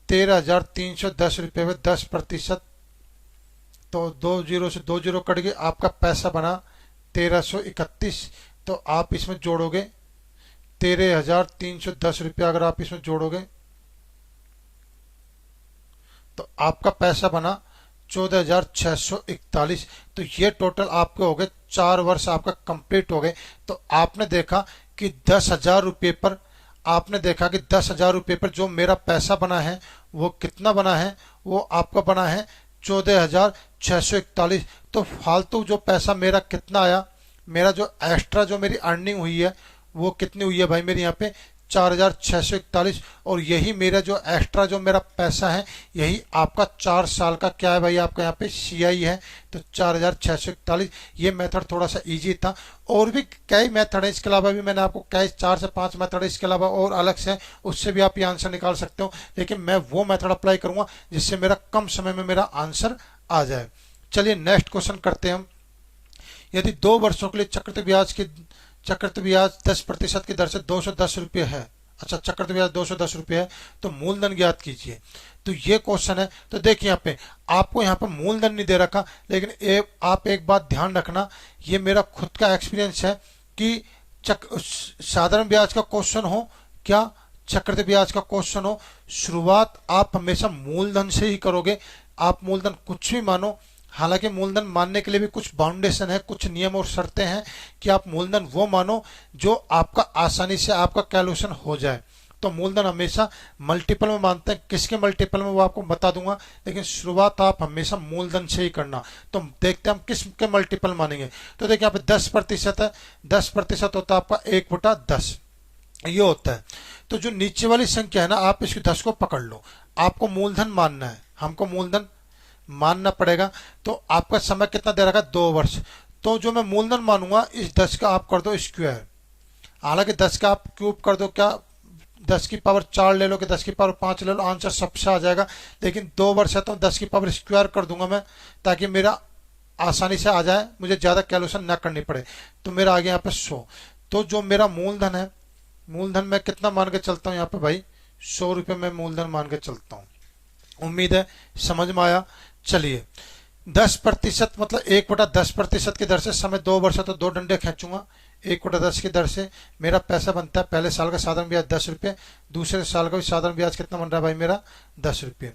13,310 रुपये में 10%, तो 2 जीरो से 2 जीरो कट गए, आपका पैसा बना 1,331। तो आप इसमें जोड़ोगे 13,310 रुपया, अगर आप इसमें जोड़ोगे तो आपका पैसा बना 14,641। तो ये टोटल आपके हो गए 4 वर्ष आपका कंप्लीट हो गए। तो आपने देखा कि 10,000 रुपये पर आपने देखा कि 10,000 रुपये पर जो मेरा पैसा बना है वो कितना बना है, वो आपका बना है 14,641। तो फालतू जो पैसा मेरा कितना आया, मेरा जो एक्स्ट्रा जो मेरी अर्निंग हुई है वो कितनी हुई है भाई, मेरी यहाँ पे 4,641। और यही मेरा जो एक्स्ट्रा जो मेरा पैसा है, यही आपका 4 साल का क्या है भाई, आपका यहाँ पे CI है। तो 4,641। ये मेथड थोड़ा सा इजी था। और भी कई मेथड है, इसके अलावा भी मैंने आपको कई 4 से 5 मेथड है इसके अलावा और अलग से, उससे भी आप ये आंसर निकाल सकते हो। लेकिन मैं वो मेथड अप्लाई करूंगा जिससे मेरा कम समय में मेरा आंसर आ जाए। चलिए नेक्स्ट क्वेश्चन करते हैं हम। यदि 2 वर्षों के लिए चक्रवृद्धि ब्याज 10% की दर से 210 रुपये है। अच्छा, चक्रवृद्धि ब्याज 210 रुपये है, तो मूलधन ज्ञात कीजिए। तो ये क्वेश्चन है। तो देखिए यहाँ पे आपको यहाँ पे मूलधन नहीं दे रखा, लेकिन आप एक बात ध्यान रखना, ये मेरा खुद का एक्सपीरियंस है कि साधारण ब्याज का क्वेश्चन हो क्या चक्रवृद्धि ब्याज का क्वेश्चन हो, शुरुआत आप हमेशा मूलधन से ही करोगे। आप मूलधन कुछ भी मानो, हालांकि मूलधन मानने के लिए भी कुछ बाउंडेशन है, कुछ नियम और शर्तें हैं कि आप मूलधन वो मानो जो आपका आसानी से आपका कैलकुलेशन हो जाए। तो मूलधन हमेशा मल्टीपल में मानते हैं, किसके मल्टीपल में वो आपको बता दूंगा, लेकिन शुरुआत आप हमेशा मूलधन से ही करना। तो देखते हैं हम किसके मल्टीपल मानेंगे। तो देखिए यहाँ पे 10% है, 10% होता है आपका 1/10, ये होता है। तो जो नीचे वाली संख्या है ना, आप इसकी 10 को पकड़ लो, आपको मूलधन मानना है, हमको मूलधन मानना पड़ेगा। तो आपका समय कितना दे रखा है, 2 वर्ष। तो जो मैं मूलधन मानूंगा, इस 10 का आप कर दो स्क्वायर, हालांकि 10 का आप क्यूब कर दो, क्या 10 की पावर 4 ले लो कि 10 की पावर 5 ले लो, आंसर सबसे आ जाएगा। लेकिन 2 वर्ष है तो 10 की पावर स्क्वायर कर दूंगा मैं, ताकि मेरा आसानी से आ जाए, मुझे ज़्यादा कैलकुलेशन ना करनी पड़े। तो मेरा आ गया यहाँ पे 100। तो जो मेरा मूलधन है, मूलधन मैं कितना मान के चलता हूँ यहाँ पे भाई, 100 रुपये में मूलधन मान के चलता हूँ। उम्मीद है समझ में आया। चलिए 10% मतलब 1/10% की दर से समय 2 वर्ष है तो 2 डंडे खींचूंगा। 1/10 की दर से मेरा पैसा बनता है, पहले साल का साधारण ब्याज 10 रुपये, दूसरे साल का भी साधारण ब्याज कितना बन रहा है भाई मेरा, 10 रुपये।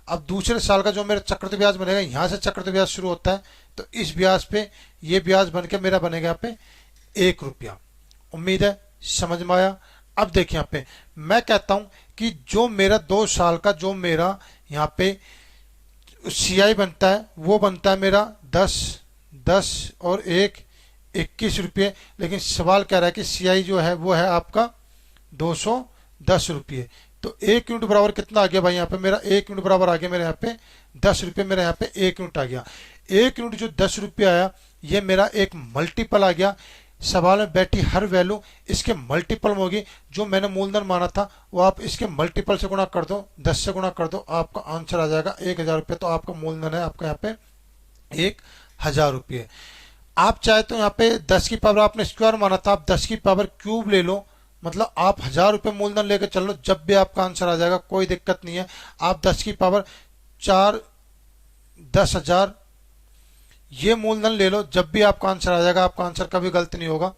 अब दूसरे साल का जो मेरा चक्रवृद्धि ब्याज बनेगा, यहाँ से चक्रवृद्धि ब्याज शुरू होता है, तो इस ब्याज पे ये ब्याज बन के मेरा बनेगा यहाँ पे 1 रुपया। उम्मीद है समझ में आया। अब देखिए यहाँ पे मैं कहता हूँ कि जो मेरा 2 साल का जो मेरा यहाँ पे CI बनता है, वो बनता है मेरा 10, 10 और 1, 21 रुपये। लेकिन सवाल कह रहा है कि CI जो है वो है आपका 210 रुपये। तो 1 यूनिट बराबर कितना आ गया भाई, यहाँ पे मेरा 1 यूनिट बराबर आ गया मेरे यहाँ पे 10 रुपये, मेरे यहाँ पे 1 यूनिट आ गया। 1 यूनिट जो 10 रुपये आया, ये मेरा एक मल्टीपल आ गया। सवाल में बैठी हर वैल्यू इसके मल्टीपल में होगी। जो मैंने मूलधन माना था वो आप इसके मल्टीपल से गुणा कर दो, 10 से गुणा कर दो, आपका आंसर आ जाएगा 1,000 रुपये। तो आपका मूलधन है आपका यहाँ पे 1,000 रुपये। आप चाहे तो यहाँ पे 10 की पावर आपने स्क्वायर माना था, आप 10 की पावर क्यूब ले लो, मतलब आप 1,000 रुपये मूलधन लेकर चल लो, जब भी आपका आंसर आ जाएगा कोई दिक्कत नहीं है। आप 10 की पावर 4, 10,000 ये मूलधन ले लो, जब भी आपका आंसर आ जाएगा, आपका आंसर कभी गलत नहीं होगा।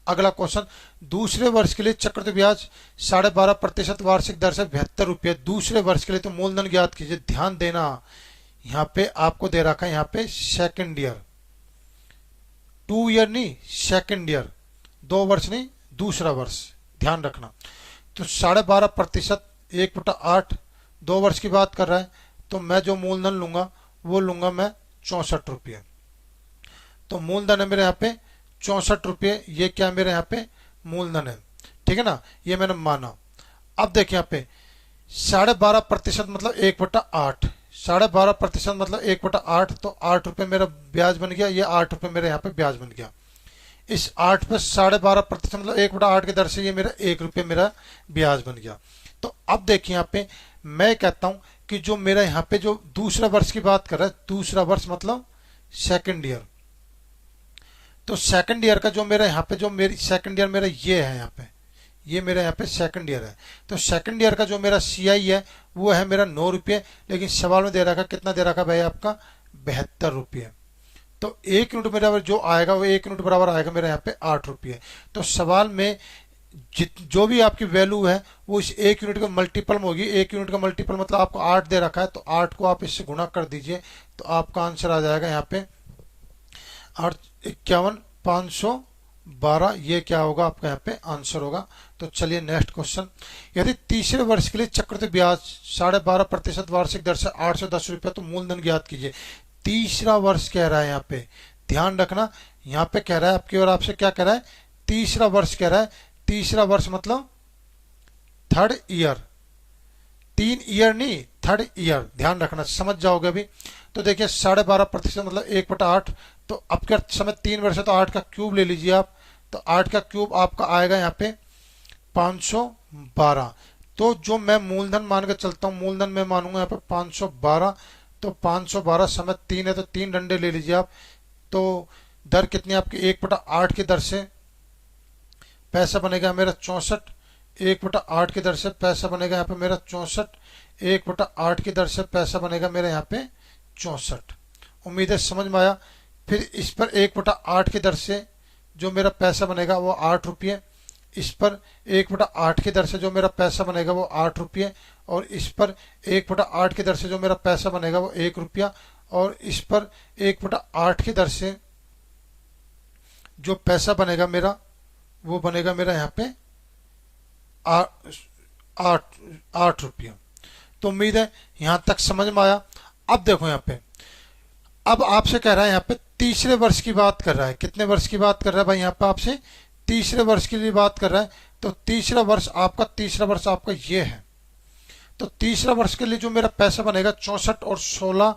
अगला क्वेश्चन, दूसरे वर्ष के लिए चक्रवृद्धि ब्याज 12.5% वार्षिक दर से 72 रुपये। दूसरे वर्ष के लिए तो मूलधन ज्ञात कीजिए। ध्यान देना, यहाँ पे आपको दे रखा है यहाँ पे सेकेंड ईयर, 2 ईयर नहीं, सेकेंड ईयर, 2 वर्ष नहीं, दूसरा वर्ष, ध्यान रखना। तो 12.5%, 1/8, 2 वर्ष की बात कर रहा है, तो मैं जो मूलधन लूंगा वो लूंगा मैं 64 रुपये। तो मूलधन है मेरे यहाँ पे 64 रुपये, ये क्या मेरे यहाँ पे मूलधन है, ठीक है ना, ये मैंने माना। अब देखिए यहाँ पे 12.5% मतलब 1/8, 12.5% मतलब 1/8, तो 8 रुपये मेरा ब्याज बन गया, ये 8 रुपये मेरे यहाँ पे ब्याज बन गया। इस 8 पे 12.5% मतलब 1/8 की दर से ये मेरा 1 रुपये मेरा ब्याज बन गया। तो अब देखिए यहाँ पे मैं कहता हूँ कि जो मेरा यहाँ पे जो दूसरा वर्ष की बात कर रहा है, दूसरा वर्ष मतलब सेकंड ईयर, तो सेकंड ईयर का जो मेरा यहाँ पे जो मेरी सेकंड ईयर मेरा ये है यहाँ पे, ये मेरा यहाँ पे सेकंड ईयर है। तो सेकंड ईयर का जो मेरा CI है वो है मेरा 9 रुपये, लेकिन सवाल में दे रखा कितना दे रखा भाई आपका 72 रुपये। तो 1 यूनिट मेरा जो आएगा वो 1 यूनिट बराबर आएगा मेरे यहाँ पे 8 रुपये। तो सवाल में जो भी आपकी वैल्यू है वो इस 1 यूनिट का मल्टीपल में होगी। 1 यूनिट का मल्टीपल मतलब आपको 8 दे रखा है, तो 8 को आप इससे गुणा कर दीजिए, तो आपका आंसर आ जाएगा यहाँ पे 8, 51, 500 12, ये क्या होगा आपका यहाँ पे आंसर होगा। तो चलिए नेक्स्ट क्वेश्चन। यदि तीसरे वर्ष के लिए चक्रवृद्धि ब्याज 12.5% वार्षिक दर से 810 रुपये, तो मूलधन ज्ञात कीजिए। तीसरा वर्ष कह रहा है यहाँ पे, ध्यान रखना, यहाँ पे कह रहा है आपकी और आपसे क्या कह रहा है, तीसरा वर्ष कह रहा है। तीसरा वर्ष मतलब थर्ड ईयर, 3 ईयर नहीं, थर्ड ईयर, ध्यान रखना, समझ जाओगे अभी। तो देखिए 12.5% मतलब 1/8, तो अब क्या समय 3 वर्ष है तो 8 का क्यूब ले लीजिए आप, तो 8 का क्यूब आपका आएगा यहाँ पे 512। तो जो मैं मूलधन मान के चलता हूँ, मूलधन में मानूंगा यहाँ पे 512, तो 512 समय 3 है तो 3 डंडे ले लीजिए आप। तो दर कितनी आपकी 1/8 की दर से पैसा बनेगा मेरा 64, 1/8 की दर से पैसा बनेगा यहाँ पे मेरा 64, 1/8 की दर से पैसा बनेगा मेरा यहाँ पे 64। उम्मीद है समझ में आया। फिर इस पर 1/8 की दर से जो मेरा पैसा बनेगा वो 8 रुपये, इस पर 1/8 की दर से जो मेरा पैसा बनेगा वो 8 रुपये, और इस पर 1/8 की दर से जो मेरा पैसा बनेगा वो 1 रुपया, और इस पर 1/8 की दर से जो पैसा बनेगा मेरा वो बनेगा मेरा यहाँ पे 8 रुपया। तो उम्मीद है यहां तक समझ में आया। अब देखो यहाँ पे, अब आपसे कह रहा है यहाँ पे तीसरे वर्ष की बात कर रहा है। कितने वर्ष की बात कर रहा है भाई, यहाँ पे आपसे तीसरे वर्ष के लिए बात कर रहा है। तो तीसरा वर्ष आपका ये है। तो तीसरा वर्ष के लिए जो मेरा पैसा बनेगा 64 और 16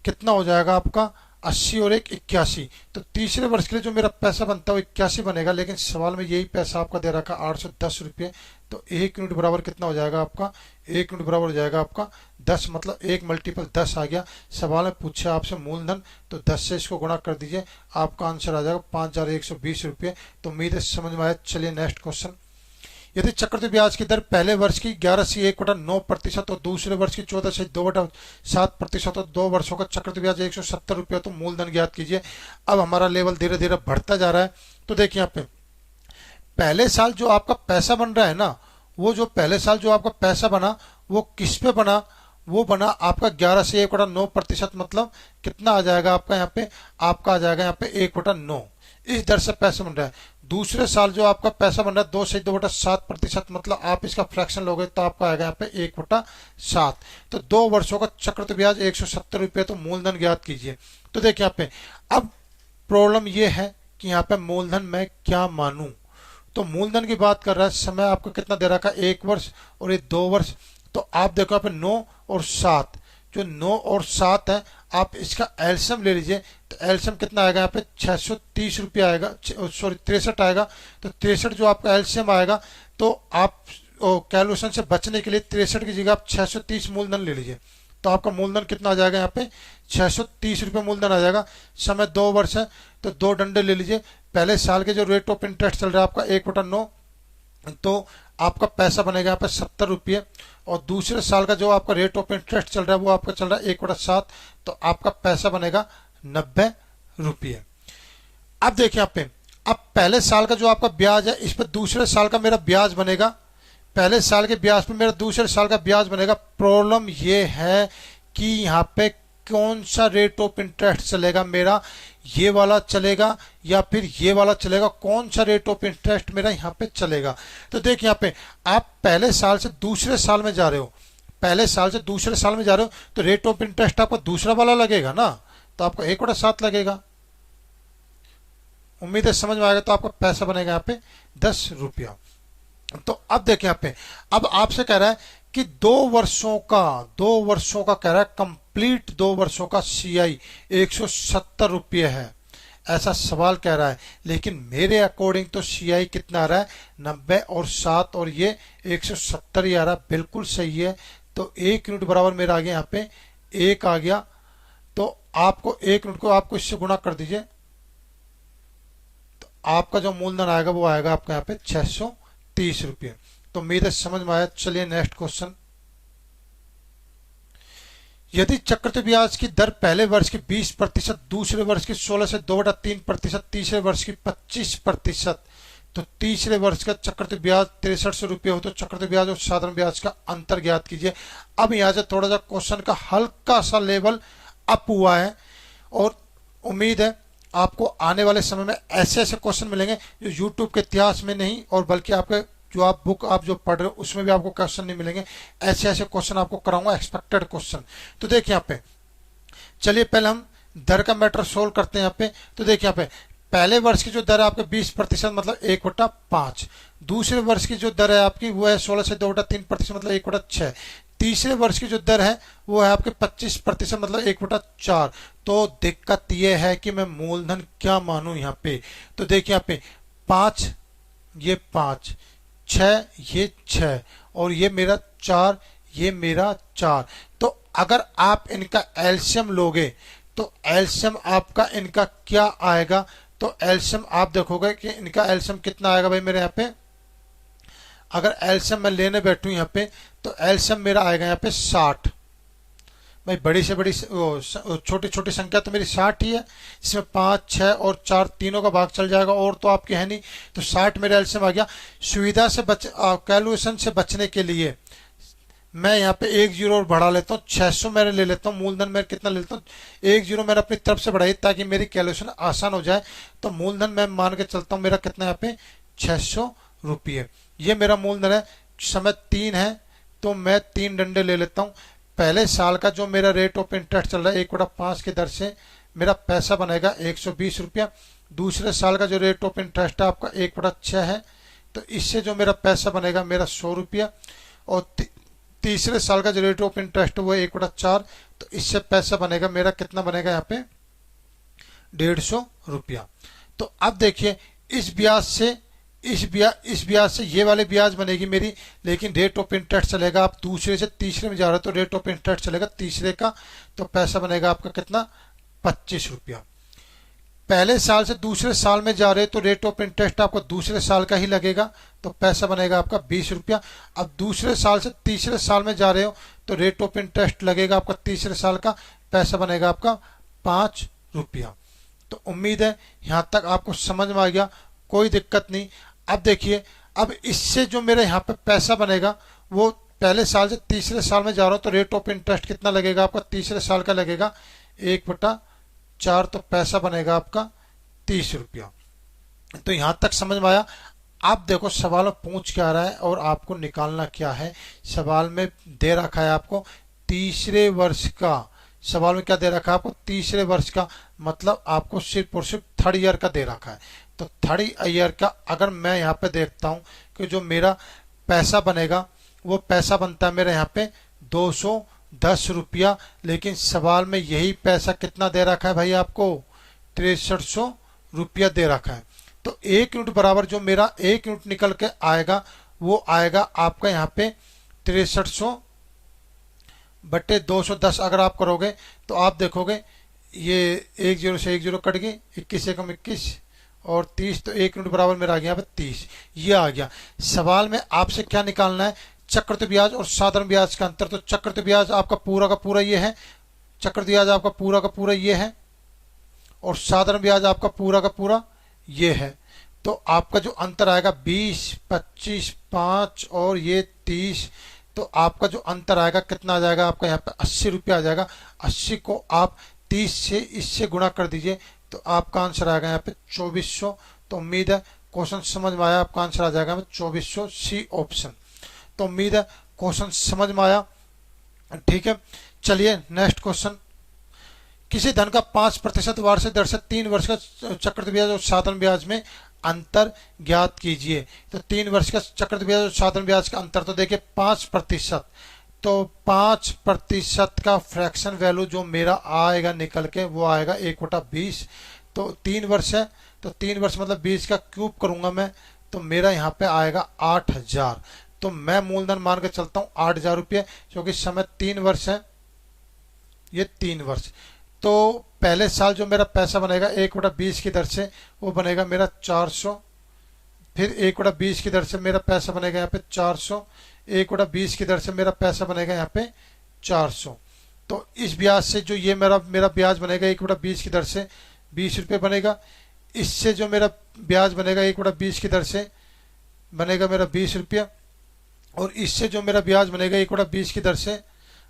कितना हो जाएगा आपका 80 और 1 81। तो तीसरे वर्ष के लिए जो मेरा पैसा बनता है वो 81 बनेगा, लेकिन सवाल में यही पैसा आपका दे रखा 810 रुपये। तो 1 यूनिट बराबर कितना हो जाएगा आपका, 1 यूनिट बराबर हो जाएगा आपका 10, मतलब 1 मल्टीपल 10 आ गया। सवाल में पूछा आपसे मूलधन, तो 10 से इसको गुणा कर दीजिए, आपका आंसर आ जाएगा 5120 रुपये। तो उम्मीद है समझ में आया। चलिए नेक्स्ट क्वेश्चन। यदि चक्रवृद्धि ब्याज की दर पहले वर्ष की 11 से 1/9% और दूसरे वर्ष की 14 से 2/7% और 2 वर्षों का चक्रवृद्धि ब्याज 170 रुपये, तो मूलधन ज्ञात कीजिए। अब हमारा लेवल धीरे धीरे बढ़ता जा रहा है। तो देखिए यहाँ पे पहले साल जो आपका पैसा बन रहा है ना, वो जो पहले साल जो आपका पैसा बना वो किस पे बना, वो बना आपका 11 से 1/9%, मतलब कितना आ जाएगा आपका यहाँ पे, आपका आ जाएगा यहाँ पे 1/9, इस दर से पैसा बन रहा है। दूसरे साल जो आपका पैसा बन रहा है 2 से 2/7%, मतलब आप इसका फ्रैक्शन लोगे तो आपका आएगा यहाँ पे 1/7। तो 2 वर्षों का चक्रवृद्धि ब्याज 170 रुपये, तो मूलधन ज्ञात कीजिए। तो देखिए यहाँ पे अब प्रॉब्लम ये है कि यहाँ पे मूलधन मैं क्या मानूं। तो मूलधन की बात कर रहा है, समय आपको कितना दे रखा है 1 वर्ष और ये 2 वर्ष। तो आप देखो यहाँ पे 9 और 7, जो 9 और 7 है आप इसका एलसीएम ले लीजिए। तो एलसीएम कितना आएगा यहाँ पे 630 रुपये आएगा, सॉरी 63 आएगा। तो 63 जो आपका एलसीएम आएगा, तो आप कैलकुलेशन से बचने के लिए 63 की जगह आप 630 मूलधन ले लीजिए। तो आपका मूलधन कितना आ जाएगा यहाँ पे 630 रुपये मूलधन आ जाएगा। समय 2 वर्ष है तो 2 डंडे ले लीजिए। पहले साल के जो रेट ऑफ इंटरेस्ट चल रहा है आपका 1/9, तो आपका पैसा बनेगा यहाँ पे 70 रुपये, और दूसरे साल का जो आपका रेट ऑफ इंटरेस्ट चल रहा है वो आपका चल रहा है 1/7, तो आपका पैसा बनेगा 90 रुपये। अब देखिए यहाँ पे, अब पहले साल का जो आपका ब्याज है इस पर दूसरे साल का मेरा ब्याज बनेगा, पहले साल के ब्याज पे मेरा दूसरे साल का ब्याज बनेगा। प्रॉब्लम ये है कि यहाँ पे कौन सा रेट ऑफ इंटरेस्ट चलेगा मेरा, ये वाला चलेगा या फिर ये वाला चलेगा, कौन सा रेट ऑफ इंटरेस्ट मेरा यहाँ पे चलेगा। तो देखिए यहाँ पे आप पहले साल से दूसरे साल में जा रहे हो, पहले साल से दूसरे साल में जा रहे हो, तो रेट ऑफ इंटरेस्ट आपका दूसरा वाला लगेगा ना, तो आपको 1/7 लगेगा। उम्मीद है समझ में आएगा। तो आपका पैसा बनेगा यहाँ पे 10 रुपया। तो अब देखिए यहाँ पे, अब आपसे कह रहा है कि 2 वर्षों का कह रहा है, कंप्लीट 2 वर्षों का सीआई 170 रुपये है, ऐसा सवाल कह रहा है। लेकिन मेरे अकॉर्डिंग तो सीआई कितना आ रहा है 90 और 7 और ये 170 ही आ रहा है, बिल्कुल सही है। तो 1 यूनिट बराबर मेरा आ गया यहाँ पे 1 आ गया। तो आपको 1 यूनिट को आपको इससे गुणा कर दीजिए, तो आपका जो मूलधन आएगा वो आएगा आपका यहाँ पे 630 रुपये। तो उम्मीद है समझ में आया। चलिए नेक्स्ट क्वेश्चन। यदि चक्रवृद्धि ब्याज की दर पहले वर्ष की 20%, दूसरे वर्ष की 16 से 2/3%, तीसरे वर्ष की 25%, तो तीसरे वर्ष का चक्रवृद्धि ब्याज 6300 रुपये हो, तो चक्रवृद्धि ब्याज और साधारण ब्याज का अंतर ज्ञात कीजिए। अब यहाँ से थोड़ा सा क्वेश्चन का हल्का सा लेवल अप हुआ है, और उम्मीद है आपको आने वाले समय में ऐसे ऐसे क्वेश्चन मिलेंगे जो यूट्यूब के इतिहास में नहीं, और बल्कि आपके जो आप बुक आप जो पढ़ रहे हो उसमें भी आपको क्वेश्चन नहीं मिलेंगे। ऐसे ऐसे क्वेश्चन आपको कराऊंगा, एक्सपेक्टेड क्वेश्चन। तो देखिए यहाँ पे, चलिए पहले हम दर का मैटर सोल्व करते हैं यहाँ पे। तो देखिए यहाँ पे पहले वर्ष की जो दर है आपके 20% मतलब 1/5। दूसरे वर्ष की जो दर है आपकी वो है 16 से 2/3% मतलब 1/6। तीसरे वर्ष की जो दर है वो है आपके 25% मतलब 1/4। तो दिक्कत ये है कि मैं मूलधन क्या मानूं यहाँ पे। तो देखिए यहाँ पे 5, ये 5, 6, ये 6, और ये मेरा 4, ये मेरा 4। तो अगर आप इनका एलसीएम लोगे तो एलसीएम आपका इनका क्या आएगा। तो एलसीएम आप देखोगे कि इनका एलसीएम कितना आएगा भाई मेरे यहाँ पे। अगर एलसीएम मैं लेने बैठूं यहाँ पे तो एलसीएम मेरा आएगा यहाँ पे 60। भाई बड़ी से बड़ी छोटी छोटी संख्या तो मेरी 60 ही है, इसमें 5, 6 और 4 तीनों का भाग चल जाएगा, और तो आपके है नहीं। तो 60 मेरा एलसीएम आ गया। सुविधा से कैलकुलेशन से बचने के लिए मैं यहाँ पे 1 जीरो और बढ़ा लेता हूँ, 600 मैंने ले लेता हूँ। मूलधन मैं कितना ले लेता हूँ, 1 जीरो मैंने अपनी तरफ से बढ़ाई ताकि मेरी कैलकुलेशन आसान हो जाए। तो मूलधन मैं मान के चलता हूँ मेरा कितना यहाँ पे 600 रुपये। ये मेरा मूलधन है। समय 3 है तो मैं 3 डंडे ले लेता हूँ। पहले साल का जो मेरा रेट ऑफ इंटरेस्ट चल रहा है 1/5 की दर से मेरा पैसा बनेगा 120 रुपया। दूसरे साल का जो रेट ऑफ इंटरेस्ट है आपका 1/6 है, तो इससे जो मेरा पैसा बनेगा मेरा 100 रुपया। और तीसरे साल का जो रेट ऑफ इंटरेस्ट है वो 1/4, तो इससे पैसा बनेगा मेरा कितना बनेगा यहाँ पे 150 रुपया। तो अब देखिए इस ब्याज से ये वाले ब्याज बनेगी मेरी, लेकिन रेट ऑफ इंटरेस्ट चलेगा। आप दूसरे से तीसरे में जा रहे हो तो रेट ऑफ इंटरेस्ट चलेगा तीसरे का, तो पैसा बनेगा आपका कितना 25 रुपया। पहले साल से दूसरे साल में जा रहे हो तो रेट ऑफ इंटरेस्ट आपको दूसरे साल का ही लगेगा, तो पैसा बनेगा आपका 20 रुपया। अब दूसरे साल से तीसरे साल में जा रहे हो तो रेट ऑफ इंटरेस्ट लगेगा आपका तीसरे साल का, पैसा बनेगा आपका 5 रुपया। तो उम्मीद है यहाँ तक आपको समझ में आ गया, कोई दिक्कत नहीं। अब देखिए, अब इससे जो मेरे यहाँ पे पैसा बनेगा वो पहले साल से तीसरे साल में जा रहा हूँ तो रेट ऑफ इंटरेस्ट कितना लगेगा आपका तीसरे साल का लगेगा 1/4, तो पैसा बनेगा आपका 30 रुपया। तो यहां तक समझ में आया। आप देखो सवाल में पूछ क्या रहा है और आपको निकालना क्या है। सवाल में दे रखा है आपको तीसरे वर्ष का, सवाल में क्या दे रखा है आपको तीसरे वर्ष का, मतलब आपको सिर्फ और सिर्फ थर्ड ईयर का दे रखा है। तो थर्ड ईयर का अगर मैं यहाँ पे देखता हूँ कि जो मेरा पैसा बनेगा वो पैसा बनता है मेरे यहाँ पे 210 रुपया, लेकिन सवाल में यही पैसा कितना दे रखा है भाई आपको 6300 रुपया दे रखा है। तो 1 यूनिट बराबर जो मेरा 1 यूनिट निकल के आएगा वो आएगा आपका यहाँ पे 6300 बटे 210। अगर आप करोगे तो आप देखोगे ये 1 जीरो से 1 जीरो कट गई, 21 एकम 21 और 30, तो 1 यूनिट बराबर मेरा आ गया 30। ये आ गया। सवाल में आपसे क्या निकालना है, चक्रवृद्धि ब्याज और साधारण ब्याज का अंतर। तो चक्रवृद्धि ब्याज आपका पूरा का पूरा ये है, चक्रवृद्धि ब्याज आपका पूरा का पूरा ये है, और साधारण ब्याज आपका पूरा का पूरा ये है। तो आपका जो अंतर आएगा 20, 25, 5 और ये 30, तो आपका जो अंतर आएगा कितना आ जाएगा आपका यहाँ पे 80 रुपया आ जाएगा। 80 को आप 30 से इससे गुणा कर दीजिए तो आपका आंसर आएगा यहाँ पे 2400। तो उम्मीद है क्वेश्चन समझ में आया, आपका आंसर आ जाएगा 2400 सी ऑप्शन। तो उम्मीद है क्वेश्चन समझ में आया, ठीक है। चलिए नेक्स्ट क्वेश्चन। किसी धन का 5% वार्षिक दर से 3 वर्ष का चक्रवृद्धि ब्याज और साधारण ब्याज में अंतर ज्ञात कीजिए। तो 3 वर्ष का चक्रवृद्धि ब्याज और साधारण ब्याज का अंतर, तो देखिए 5%, तो 5% का फ्रैक्शन वैल्यू जो मेरा आएगा निकल के वो आएगा 1/20। तो 3 वर्ष है तो 3 वर्ष मतलब 20 का क्यूब करूंगा मैं, तो मेरा यहाँ पे आएगा 8000। तो मैं मूलधन मान के चलता हूँ 8000 रुपये, क्योंकि समय 3 वर्ष है, ये 3 वर्ष। तो पहले साल जो मेरा पैसा बनेगा 1/20 की दर से वो बनेगा मेरा 400, फिर 1/20 की दर से मेरा पैसा बनेगा यहाँ पे 400, 1/20 की दर से मेरा पैसा बनेगा यहाँ पे 400। तो इस ब्याज से जो ये मेरा ब्याज बनेगा 1/20 की दर से 20 रुपये बनेगा। इससे जो मेरा ब्याज बनेगा 1/20 की दर से बनेगा मेरा 20 रुपया, और इससे जो मेरा ब्याज बनेगा 1/20 की दर से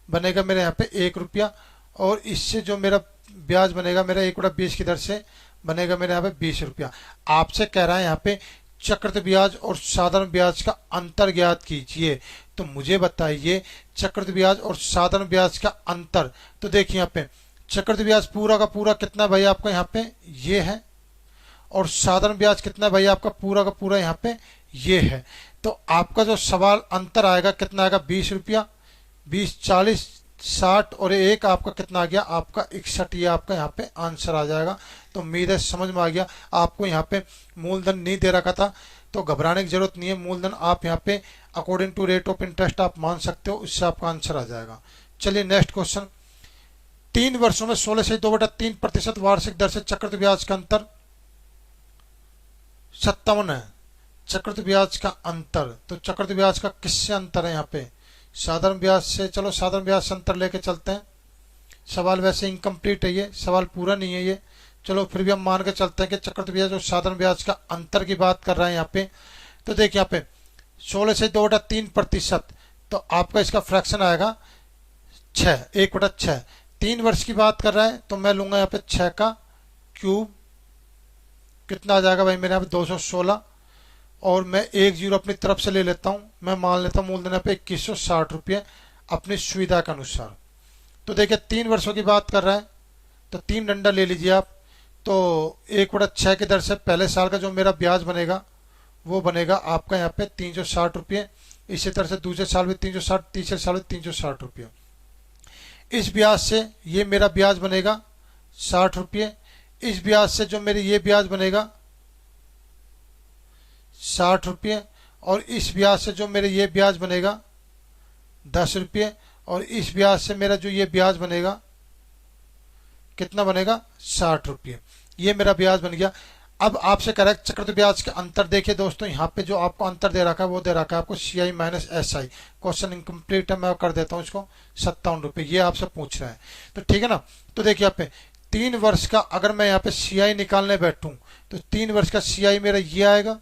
बनेगा मेरे यहाँ पे 1 रुपया, और इससे जो मेरा ब्याज बनेगा मेरा 1/20 की दर से बनेगा मेरे यहाँ पे 20 रुपया। आपसे कह रहा है यहाँ पे चक्रवृद्धि ब्याज और साधारण ब्याज का अंतर ज्ञात कीजिए। तो मुझे बताइए चक्रवृद्धि ब्याज और साधारण ब्याज का अंतर। तो देखिए यहाँ पे चक्रवृद्धि ब्याज पूरा का पूरा कितना भाई आपका यहाँ पे ये है, और साधारण ब्याज कितना भाई आपका पूरा का पूरा यहाँ पे ये है। तो आपका जो सवाल अंतर आएगा कितना आएगा 20 रुपया, 20, 40, 60 और एक आपका कितना आ गया आपका 61। ये आपका यहाँ पे आंसर आ जाएगा। तो उम्मीद है समझ में आ गया। आपको यहाँ पे मूलधन नहीं दे रखा था तो घबराने की जरूरत नहीं है। मूलधन आप यहाँ पे according to rate of interest आप मान सकते हो, इससे आपका आंसर आ जाएगा। चलिए नेक्स्ट क्वेश्चन। 3 वर्षों में 16 से 2/3% वार्षिक दर से चक्रवृद्धि ब्याज का अंतर 57 है। चक्रवृद्धि ब्याज का अंतर, तो चक्रवृद्धि ब्याज का किससे अंतर है यहाँ पे? साधारण ब्याज से। चलो साधारण ब्याज से अंतर लेके चलते हैं। सवाल वैसे इनकम्प्लीट है, ये सवाल पूरा नहीं है ये। चलो फिर भी हम मान के चलते हैं कि चक्रवृद्धि ब्याज और साधारण ब्याज का अंतर की बात कर रहे हैं यहाँ पे। तो देखिए यहाँ पे 16 से 2/3%, तो आपका इसका फ्रैक्शन आएगा 6, 1/6। 3 वर्ष की बात कर रहा है तो मैं लूंगा यहाँ पे 6 का क्यूब, कितना आ जाएगा भाई मेरे यहाँ पे 216, और मैं 1 जीरो अपनी तरफ से ले लेता हूँ। मैं मान लेता हूँ मूलधन यहाँ पे 2160 रुपये अपनी सुविधा के अनुसार। तो देखिए 3 वर्षों की बात कर रहा है तो 3 डंडा ले लीजिए आप। तो 1/6 की दर से पहले साल का जो मेरा ब्याज बनेगा वो बनेगा आपका यहाँ पे 360 रुपये। इसी तरह से दूसरे साल भी 360, तीसरे साल भी 360 रुपये। इस ब्याज से ये मेरा ब्याज बनेगा 60 रुपये। इस ब्याज से जो मेरे ये ब्याज बनेगा 60 रुपये, और इस ब्याज से जो मेरे ये ब्याज बनेगा 10 रुपये, और इस ब्याज से मेरा जो ये ब्याज बनेगा कितना बनेगा 60 रुपये। ये मेरा ब्याज बन गया। अब आपसे कह रहा है चक्रवृद्धि ब्याज का अंतर। देखिए दोस्तों यहाँ पे जो आपको अंतर दे रखा है वो दे रखा है आपको CI minus SI। Question incomplete है, मैं कर देता हूँ इसको 57 रुपये। ये आपसे पूछ रहा है तो ठीक है ना। तो देखिए यहाँ पे 3 वर्ष का अगर मैं यहाँ पे CI निकालने बैठूं तो 3 वर्ष का CI मेरा ये आएगा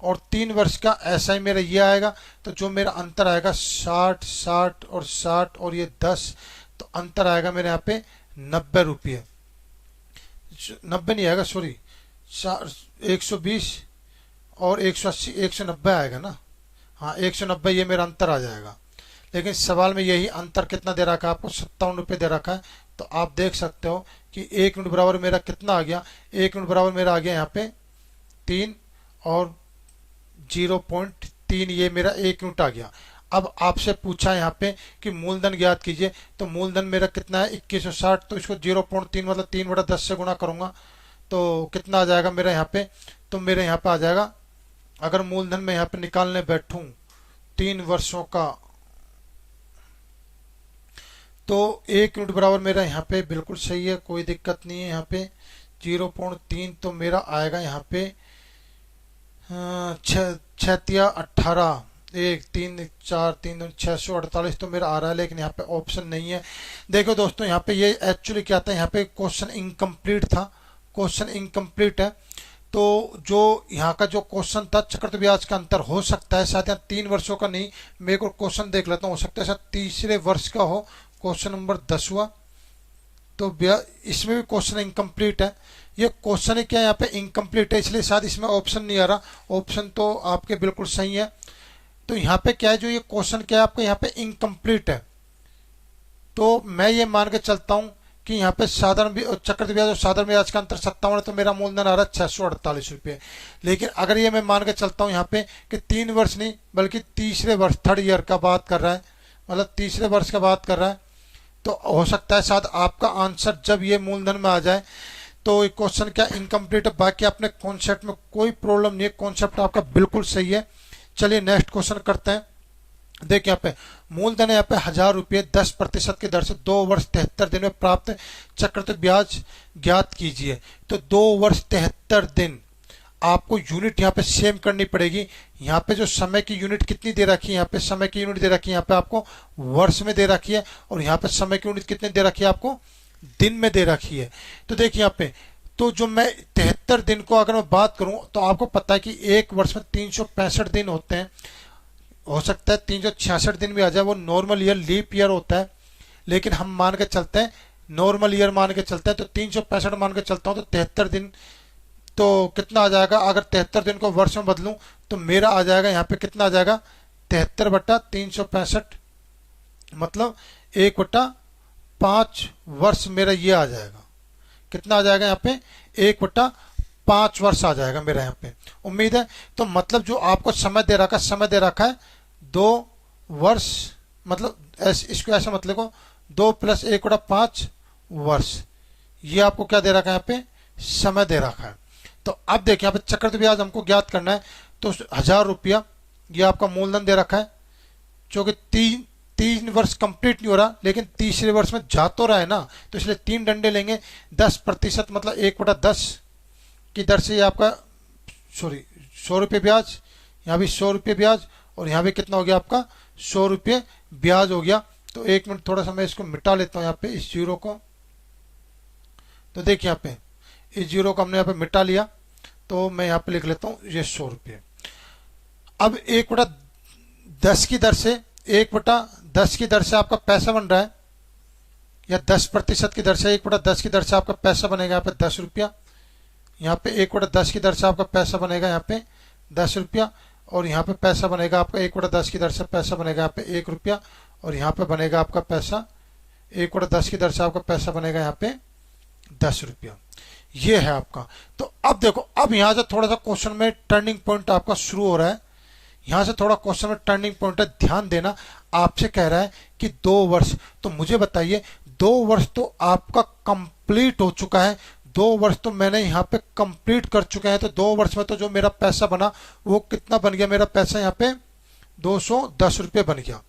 और 3 वर्ष का SI मेरा ये आएगा। तो जो मेरा अंतर आएगा 60, 60 और 60 और ये 10, तो अंतर आएगा मेरे यहाँ पे 90 रुपये। 90 नहीं आएगा, सॉरी 120 और 180, 190 आएगा ना। हाँ 190 ये मेरा अंतर आ जाएगा। लेकिन सवाल में यही अंतर कितना दे रखा है आपको 57 रुपये दे रखा है। तो आप देख सकते हो कि 1 यूनिट बराबर मेरा कितना आ गया। 1 यूनिट बराबर मेरा आ गया यहाँ पे 3 और 0.3, ये मेरा 1 यूनिट आ गया। अब आपसे पूछा यहाँ पे कि मूलधन ज्ञात कीजिए। तो मूलधन मेरा कितना है 2160, तो इसको 0.3 मतलब 3/10 से गुणा करूंगा तो कितना आ जाएगा मेरा यहाँ पे। तो मेरे यहाँ पे आ जाएगा, अगर मूलधन में यहाँ पे निकालने बैठूं 3 वर्षों का, तो 1 यूनिट बराबर मेरा यहाँ पे बिल्कुल सही है, कोई दिक्कत नहीं है। यहाँ पे 0.3 तो मेरा आएगा यहाँ पे 6×18, 1, 3, 4, 3, 648 तो मेरा आ रहा है। लेकिन यहाँ पे ऑप्शन नहीं है। देखो दोस्तों यहाँ पे ये एक्चुअली क्या था, यहाँ पे क्वेश्चन इनकम्प्लीट था, क्वेश्चन इनकम्प्लीट है। तो जो यहाँ का जो क्वेश्चन था चक्रवृद्धि ब्याज का अंतर हो सकता है शायद यहाँ 3 वर्षों का नहीं, मेरे को क्वेश्चन देख लेता हूँ, हो सकता है शायद तीसरे वर्ष का हो, क्वेश्चन नंबर 10वां। तो इसमें भी क्वेश्चन इनकम्प्लीट है। ये क्वेश्चन है क्या यहाँ पे इनकम्प्लीट है, इसलिए शायद इसमें ऑप्शन नहीं आ रहा। ऑप्शन तो आपके बिल्कुल सही है। तो यहाँ पे क्या है, जो ये क्वेश्चन क्या है आपका यहाँ पे इनकम्प्लीट है। तो मैं ये मान के चलता हूँ कि यहाँ पे साधारण चक्रवृद्धि ब्याज और साधारण ब्याज का अंतर 57 है, तो मेरा मूलधन आ रहा है 648 रुपये। लेकिन अगर ये मैं मान के चलता हूँ यहाँ पे कि 3 वर्ष नहीं बल्कि तीसरे वर्ष, 3rd ईयर का बात कर रहा है, मतलब तीसरे वर्ष का बात कर रहा है, तो हो सकता है शायद आपका आंसर जब ये मूलधन में आ जाए तो ये क्वेश्चन क्या इनकम्प्लीट है। बाकी अपने कॉन्सेप्ट में कोई प्रॉब्लम नहीं है, कॉन्सेप्ट आपका बिल्कुल सही है। चलिए नेक्स्ट क्वेश्चन करते हैं। देखिए यहाँ पे मूलधन है यहाँ पे 1000 रुपये 10% की दर से 2 वर्ष 73 दिन में प्राप्त चक्रवृद्धि ब्याज ज्ञात कीजिए। तो 2 वर्ष 73 दिन आपको यूनिट यहाँ पे सेम करनी पड़ेगी। यहाँ पे जो समय की यूनिट कितनी दे रखी है, यहाँ पे समय की यूनिट दे रखी है, यहाँ पे आपको वर्ष में दे रखी है, और यहाँ पे समय की यूनिट कितनी दे रखी है आपको दिन में दे रखी है। तो देखिए यहाँ पे तो जो मैं 73 दिन को अगर मैं बात करूं तो आपको पता है कि एक वर्ष में 365 दिन होते हैं, हो सकता है 366 दिन भी आ जाए, वो नॉर्मल ईयर लीप ईयर होता है। लेकिन हम मान के चलते हैं नॉर्मल ईयर मान के चलते हैं तो 365 मान के चलता हूँ तो 73 दिन, तो कितना आ जाएगा, अगर 73 दिन को वर्ष में बदलूं तो मेरा आ जाएगा यहाँ पे कितना आ जाएगा 73/365, मतलब 1/5 वर्ष मेरा ये आ जाएगा। कितना आ जाएगा यहाँ पे 1/5 वर्ष आ जाएगा मेरा यहाँ पे। उम्मीद है तो मतलब जो आपको समय दे रखा है 2 वर्ष, मतलब इसको ऐसा मतलब को 2 + 1/5 वर्ष, ये आपको क्या दे रखा है यहाँ पे समय दे रखा है। तो अब देखिए यहाँ पे चक्रवृद्धि ब्याज हमको ज्ञात करना है, तो 1000 रुपया ये आपका मूलधन दे रखा है, जो कि 3 वर्ष कंप्लीट नहीं हो रहा लेकिन तीसरे वर्ष में जा तो रहा है ना, तो इसलिए 3 डंडे लेंगे। 10% मतलब 1/10 की दर से ये आपका 100 रुपये ब्याज, यहाँ भी 100 रुपये ब्याज, और यहाँ भी कितना हो गया आपका 100 रुपये ब्याज हो गया। तो 1 मिनट थोड़ा सा मैं इसको मिटा लेता हूँ यहाँ पे इस जीरो को। तो देखिए यहाँ पे इस जीरो को हमने यहाँ पे मिटा लिया, तो मैं यहाँ पे लिख लेता हूँ ये 100 रुपये। अब 1/10 की दर से 1/10 की दर से आपका पैसा बन रहा है, या 10% की दर से 1/10 की दर से आपका पैसा बनेगा यहाँ पे 10 रुपया। यहाँ पे 1/10 की दर से आपका पैसा बनेगा यहाँ पे 10 रुपया, और यहाँ पे पैसा बनेगा आपका 1/10 की दर से पैसा बनेगा यहाँ पे 1 रुपया, और यहाँ पे बनेगा आपका पैसा 1/10 की दर से आपका पैसा बनेगा यहाँ पे 10 रुपया। ये है आपका। तो अब देखो, अब यहाँ से थोड़ा सा क्वेश्चन में टर्निंग पॉइंट आपका शुरू हो रहा है। यहाँ से थोड़ा क्वेश्चन में टर्निंग पॉइंट है, ध्यान देना। आपसे कह रहा है कि 2 वर्ष, तो मुझे बताइए 2 वर्ष तो आपका कंप्लीट हो चुका है, 2 वर्ष तो मैंने यहाँ पे कंप्लीट कर चुके हैं। तो 2 वर्ष में तो जो मेरा पैसा बना वो कितना बन गया, मेरा पैसा यहाँ पे 210 रुपये बन गया।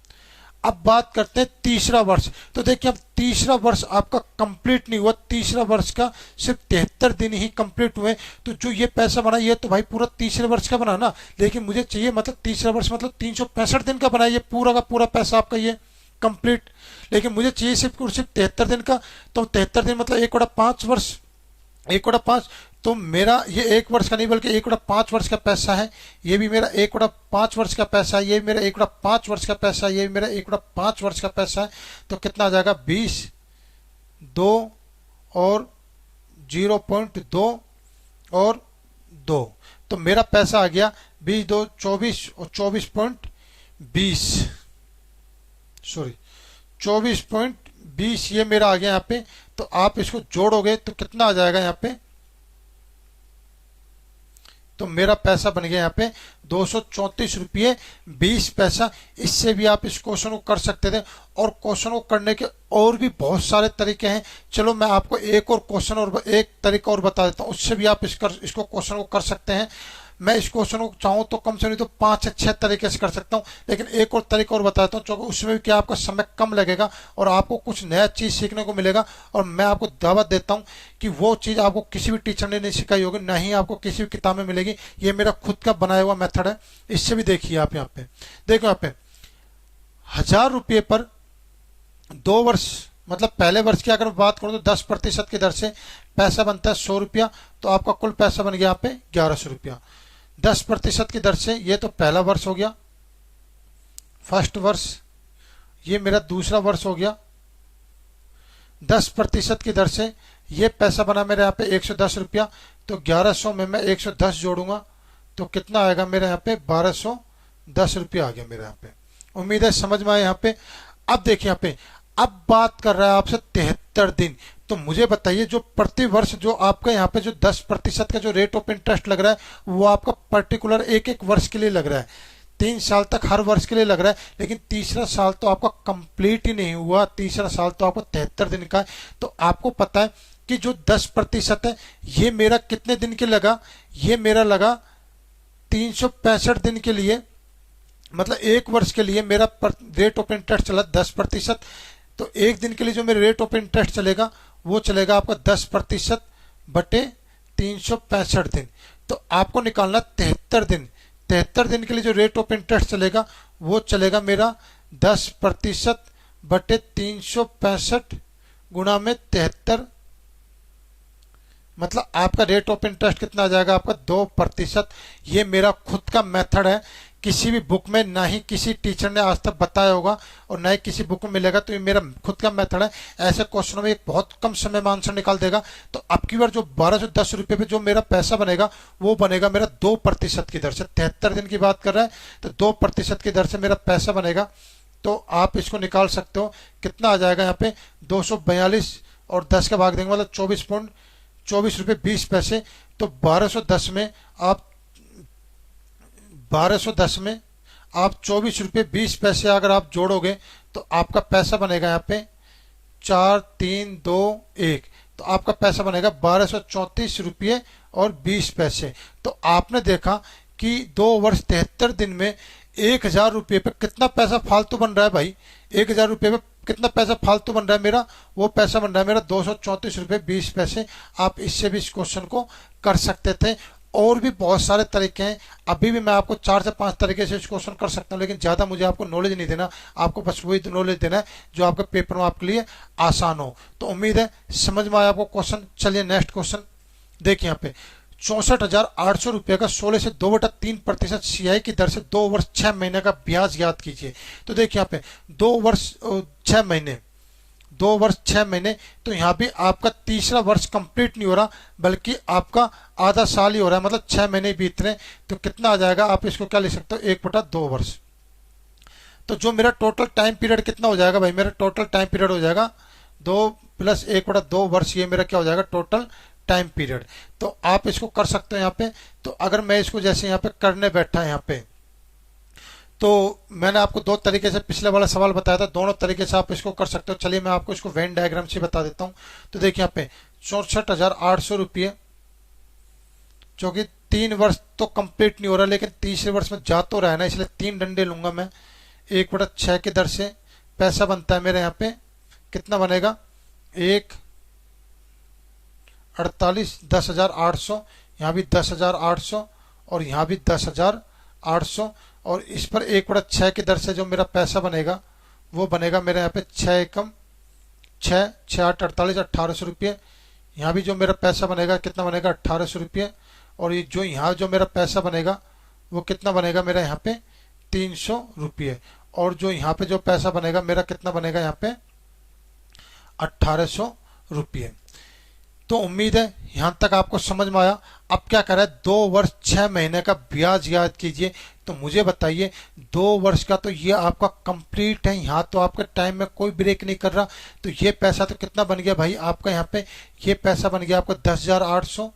अब बात करते हैं तीसरा वर्ष। तो देखिए अब तीसरा वर्ष आपका कंप्लीट नहीं हुआ, तीसरा वर्ष का सिर्फ 73 दिन ही कंप्लीट हुए। तो जो ये पैसा बना ये तो भाई पूरा तीसरे वर्ष का बना ना, लेकिन मुझे चाहिए मतलब तीसरा वर्ष मतलब 365 दिन का बना, ये पूरा का पूरा पैसा आपका ये कंप्लीट, लेकिन मुझे चाहिए सिर्फ 73 दिन का। तो 73 दिन मतलब 1/5 वर्ष, 1/5, तो मेरा ये 1 वर्ष का नहीं बल्कि 1/5 वर्ष का पैसा है। ये भी मेरा 1/5 वर्ष का पैसा है, ये भी मेरा 1/5 वर्ष का पैसा है, ये भी मेरा 1/5 वर्ष का पैसा है। तो कितना आ जाएगा 20, 2 और 0.2 और 2, तो मेरा पैसा आ गया 20, 2, 24 और 24.20, सॉरी 24.20 ये मेरा आ गया यहाँ पे। तो आप इसको जोड़ोगे तो कितना आ जाएगा यहाँ पे, तो मेरा पैसा बन गया यहाँ पे 234 रुपये 20 पैसा। इससे भी आप इस क्वेश्चन को कर सकते थे, और क्वेश्चन को करने के और भी बहुत सारे तरीके हैं। चलो मैं आपको एक और क्वेश्चन और एक तरीका और बता देता हूँ, उससे भी आप इसको क्वेश्चन को कर सकते हैं। मैं इस क्वेश्चन को चाहूँ तो कम से नहीं तो 5 से 6 तरीके से कर सकता हूँ, लेकिन एक और तरीका और बताता हूँ, क्योंकि उसमें भी क्या आपका समय कम लगेगा और आपको कुछ नया चीज़ सीखने को मिलेगा। और मैं आपको दावत देता हूँ कि वो चीज़ आपको किसी भी टीचर ने नहीं सिखाई होगी, ना ही आपको किसी भी किताब में मिलेगी। ये मेरा खुद का बनाया हुआ मेथड है। इससे भी देखिए आप यहाँ पे देखो, यहाँ पे 1000 रुपये पर 2 वर्ष मतलब पहले वर्ष की अगर बात करूँ तो 10% की दर से पैसा बनता है 100 रुपया। तो आपका कुल पैसा बन गया यहाँ पे 1100 रुपया। 10% की दर से ये तो पहला वर्ष हो गया, फर्स्ट वर्ष। ये मेरा दूसरा वर्ष हो गया। 10% की दर से ये पैसा बना मेरे यहाँ पे 110 रुपया। तो 1100 में मैं 110 जोड़ूंगा तो कितना आएगा मेरे यहाँ पे 1210 रुपया आ गया मेरे यहाँ पे। उम्मीद है समझ में आए यहाँ पे। अब देखिए यहाँ पे, अब बात कर रहा है आपसे 73 दिन। तो मुझे बताइए जो प्रति वर्ष जो आपका यहाँ पे जो 10% का जो रेट ऑफ इंटरेस्ट लग रहा है वो आपका पर्टिकुलर एक एक वर्ष के लिए लग रहा है, 3 साल तक हर वर्ष के लिए लग रहा है। लेकिन तीसरा साल तो आपका कंप्लीट ही नहीं हुआ, तीसरा साल तो आपको 73 दिन का है। तो आपको पता है कि जो 10% है ये मेरा कितने दिन के लगा, ये मेरा लगा 365 दिन के लिए, मतलब एक वर्ष के लिए मेरा रेट ऑफ इंटरेस्ट चला 10%। तो एक दिन के लिए जो मेरे रेट ऑफ इंटरेस्ट चलेगा वो चलेगा आपका 10% बटे 365 दिन। तो आपको निकालना 73 दिन। 73 दिन के लिए जो रेट ऑफ इंटरेस्ट चलेगा वो चलेगा मेरा 10% बटे 365 गुणा में 73, मतलब आपका रेट ऑफ इंटरेस्ट कितना आ जाएगा आपका 2%। ये मेरा खुद का मेथड है किसी भी बुक में ना ही किसी टीचर ने आज तक बताया होगा और ना ही किसी बुक में मिलेगा। तो ये मेरा खुद का मेथड है। ऐसे क्वेश्चनों में एक बहुत कम समय में आंसर निकाल देगा। तो अब की बार जो 1210 रुपये पे जो मेरा पैसा बनेगा वो बनेगा मेरा 2% की दर से। 73 दिन की बात कर रहा है तो 2% की दर से मेरा पैसा बनेगा। तो आप इसको निकाल सकते हो। कितना आ जाएगा यहाँ पे 242 और 10 का भाग देंगे मतलब 24 रुपये 20 पैसे। तो 1210 में आप 24 रुपये 20 पैसे अगर आप जोड़ोगे तो आपका पैसा बनेगा यहाँ पे 4 3 2 1। तो आपका पैसा बनेगा 1234 रुपये और 20 पैसे। तो आपने देखा कि 2 वर्ष 73 दिन में 1000 रुपये पे कितना पैसा फालतू बन रहा है भाई। 1000 रुपये पे कितना पैसा फालतू बन रहा है मेरा, वो पैसा बन रहा है मेरा 234 रुपये 20 पैसे। आप इससे भी इस क्वेश्चन को कर सकते थे। और भी बहुत सारे तरीके हैं। अभी भी मैं आपको 4 से 5 तरीके से इस क्वेश्चन कर सकता हूँ, लेकिन ज़्यादा मुझे आपको नॉलेज नहीं देना। आपको बस वही नॉलेज देना है जो आपके पेपर में आपके लिए आसान हो। तो उम्मीद है समझ में आया आपको क्वेश्चन। चलिए नेक्स्ट क्वेश्चन देखिए। यहाँ पे 64,800 रुपये का 16 से 2/3% CI की दर से 2 वर्ष 6 महीने का ब्याज ज्ञात कीजिए। तो देखिए यहाँ पे 2 वर्ष 6 महीने, 2 वर्ष 6 महीने। तो यहाँ पे आपका तीसरा वर्ष कंप्लीट नहीं हो रहा बल्कि आपका आधा साल ही हो रहा है, मतलब 6 महीने बीत रहे हैं। तो कितना आ जाएगा, आप इसको क्या लिख सकते हो 1/2 वर्ष। तो जो मेरा टोटल टाइम पीरियड कितना हो जाएगा भाई, मेरा टोटल टाइम पीरियड हो जाएगा 2 + 1/2 वर्ष। ये मेरा क्या हो जाएगा टोटल टाइम पीरियड। तो आप इसको कर सकते हो यहाँ पे। तो अगर मैं इसको जैसे यहाँ पे करने बैठा यहाँ पे, तो मैंने आपको 2 तरीके से पिछले वाला सवाल बताया था, दोनों तरीके से आप इसको कर सकते हो। चलिए मैं आपको इसको वेन डायग्राम से बता देता हूँ। तो देखिए यहाँ पे 64,800 रुपये जो कि 3 वर्ष तो कंप्लीट नहीं हो रहा, लेकिन तीसरे वर्ष में जा तो रहा है ना, इसलिए 3 डंडे लूंगा मैं। 1/6 की दर से पैसा बनता है मेरे यहाँ पे। कितना बनेगा 1/48 10,800। यहाँ भी 10,800 और यहाँ भी 10,800। और इस पर 1/6 की दर से जो मेरा पैसा बनेगा वो बनेगा मेरे यहाँ पे 6 एकम 6 6 8 48 1800 रुपये। यहाँ भी जो मेरा पैसा बनेगा कितना बनेगा 1800 रुपये। और ये जो यहाँ जो मेरा पैसा बनेगा वो कितना बनेगा मेरा यहाँ पे 300 रुपये। और जो यहाँ पे जो पैसा बनेगा मेरा कितना बनेगा यहाँ पे 1800 रुपये। तो उम्मीद है यहाँ तक आपको समझ में आया। अब क्या करें, 2 वर्ष 6 महीने का ब्याज याद कीजिए। तो मुझे बताइए 2 वर्ष का तो ये आपका कंप्लीट है। यहाँ तो आपके टाइम में कोई ब्रेक नहीं कर रहा। तो ये पैसा तो कितना बन गया भाई आपका यहाँ पे, ये पैसा बन गया आपका 10,800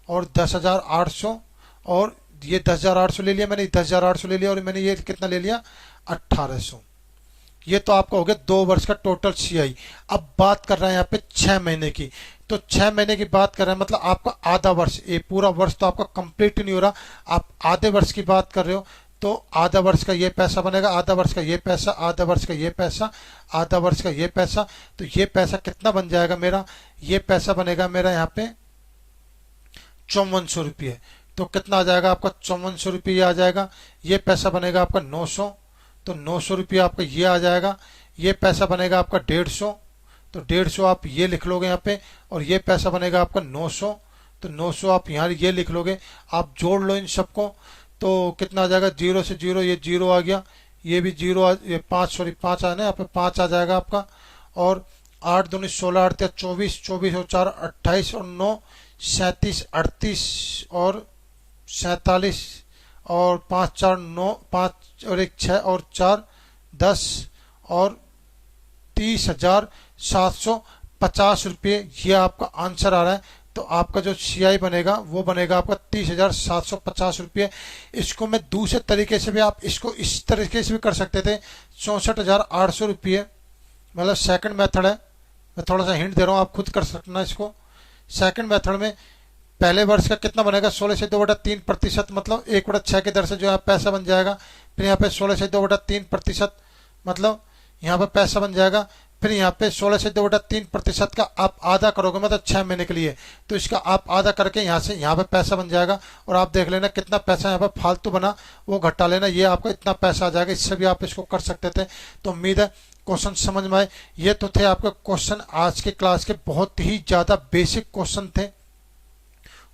और 10,800 और ये 10,800 ले लिया मैंने, 10,800 ले लिया और मैंने ये कितना ले लिया 1800। ये तो आपका हो गया 2 वर्ष का टोटल CI। अब बात कर रहे हैं यहाँ पे 6 महीने की। तो 6 महीने की बात कर रहे हैं मतलब आपका आधा वर्ष, ये पूरा वर्ष तो आपका कंप्लीट नहीं हो रहा, आप आधे वर्ष की बात कर रहे हो। तो आधा वर्ष का ये पैसा बनेगा, आधा वर्ष का ये पैसा, आधा वर्ष का ये पैसा, आधा वर्ष का ये पैसा। तो ये पैसा कितना बन जाएगा मेरा, ये पैसा बनेगा मेरा यहाँ पे 5400 रुपये। तो कितना आ जाएगा आपका 5400 रुपये आ जाएगा। ये पैसा बनेगा आपका 900, तो 900 रुपये आपका ये आ जाएगा। ये पैसा बनेगा आपका 150, तो 150 आप ये लिख लोगे यहाँ पे। और ये पैसा बनेगा आपका 900, तो 900 आप यहाँ ये लिख लोगे। आप जोड़ लो इन सबको तो कितना आ जाएगा 0 से 0, ये 0 आ गया, ये भी 0 ये 5 आना यहाँ पे 5 आ जाएगा आपका। और 8 दूनी 16 8 24, 24 और 4 28 और 9 37 38 और 47 और 5 4 9 5 और 1 6 और 4 10 और 30,750 रुपये ये आपका आंसर आ रहा है। तो आपका जो CI बनेगा वो बनेगा आपका 30,750 रुपये। इसको मैं दूसरे तरीके से भी, आप इसको इस तरीके से भी कर सकते थे 64,800 रुपये, मतलब सेकंड मेथड है। मैं थोड़ा सा हिंट दे रहा हूँ, आप खुद कर सकना इसको। सेकंड मेथड में पहले वर्ष का कितना बनेगा 16 से 2/3%, मतलब 1/6 की दर से जो है पैसा बन जाएगा। फिर यहाँ पे 16 से 2/3% मतलब यहाँ पे पैसा बन जाएगा। फिर यहाँ पे 16 से 2/3% का आप आधा करोगे मतलब 6 महीने के लिए, तो इसका आप आधा करके यहाँ से यहाँ पे पैसा बन जाएगा। और आप देख लेना कितना पैसा यहाँ पे फालतू बना वो घटा लेना, ये आपको इतना पैसा आ जाएगा। इससे भी आप इसको कर सकते थे। तो उम्मीद है क्वेश्चन समझ में आए। ये तो थे आपके क्वेश्चन आज के क्लास के, बहुत ही ज़्यादा बेसिक क्वेश्चन थे।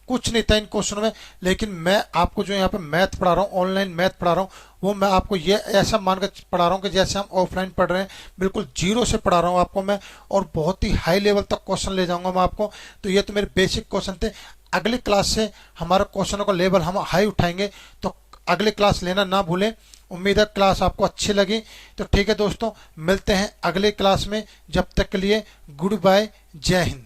कुछ नहीं था इन क्वेश्चन में, लेकिन मैं आपको जो यहाँ पे मैथ पढ़ा रहा हूँ, ऑनलाइन मैथ पढ़ा रहा हूँ, वो मैं आपको ये ऐसा मानकर पढ़ा रहा हूँ कि जैसे हम ऑफलाइन पढ़ रहे हैं, बिल्कुल जीरो से पढ़ा रहा हूँ आपको मैं, और बहुत ही हाई लेवल तक क्वेश्चन ले जाऊंगा मैं आपको। तो ये तो मेरे बेसिक क्वेश्चन थे। अगली क्लास से हमारा क्वेश्चनों का लेवल हम हाई उठाएंगे, तो अगली क्लास लेना ना भूलें। उम्मीद है क्लास आपको अच्छी लगी। तो ठीक है दोस्तों, मिलते हैं अगले क्लास में। जब तक के लिए गुड बाय, जय हिंद।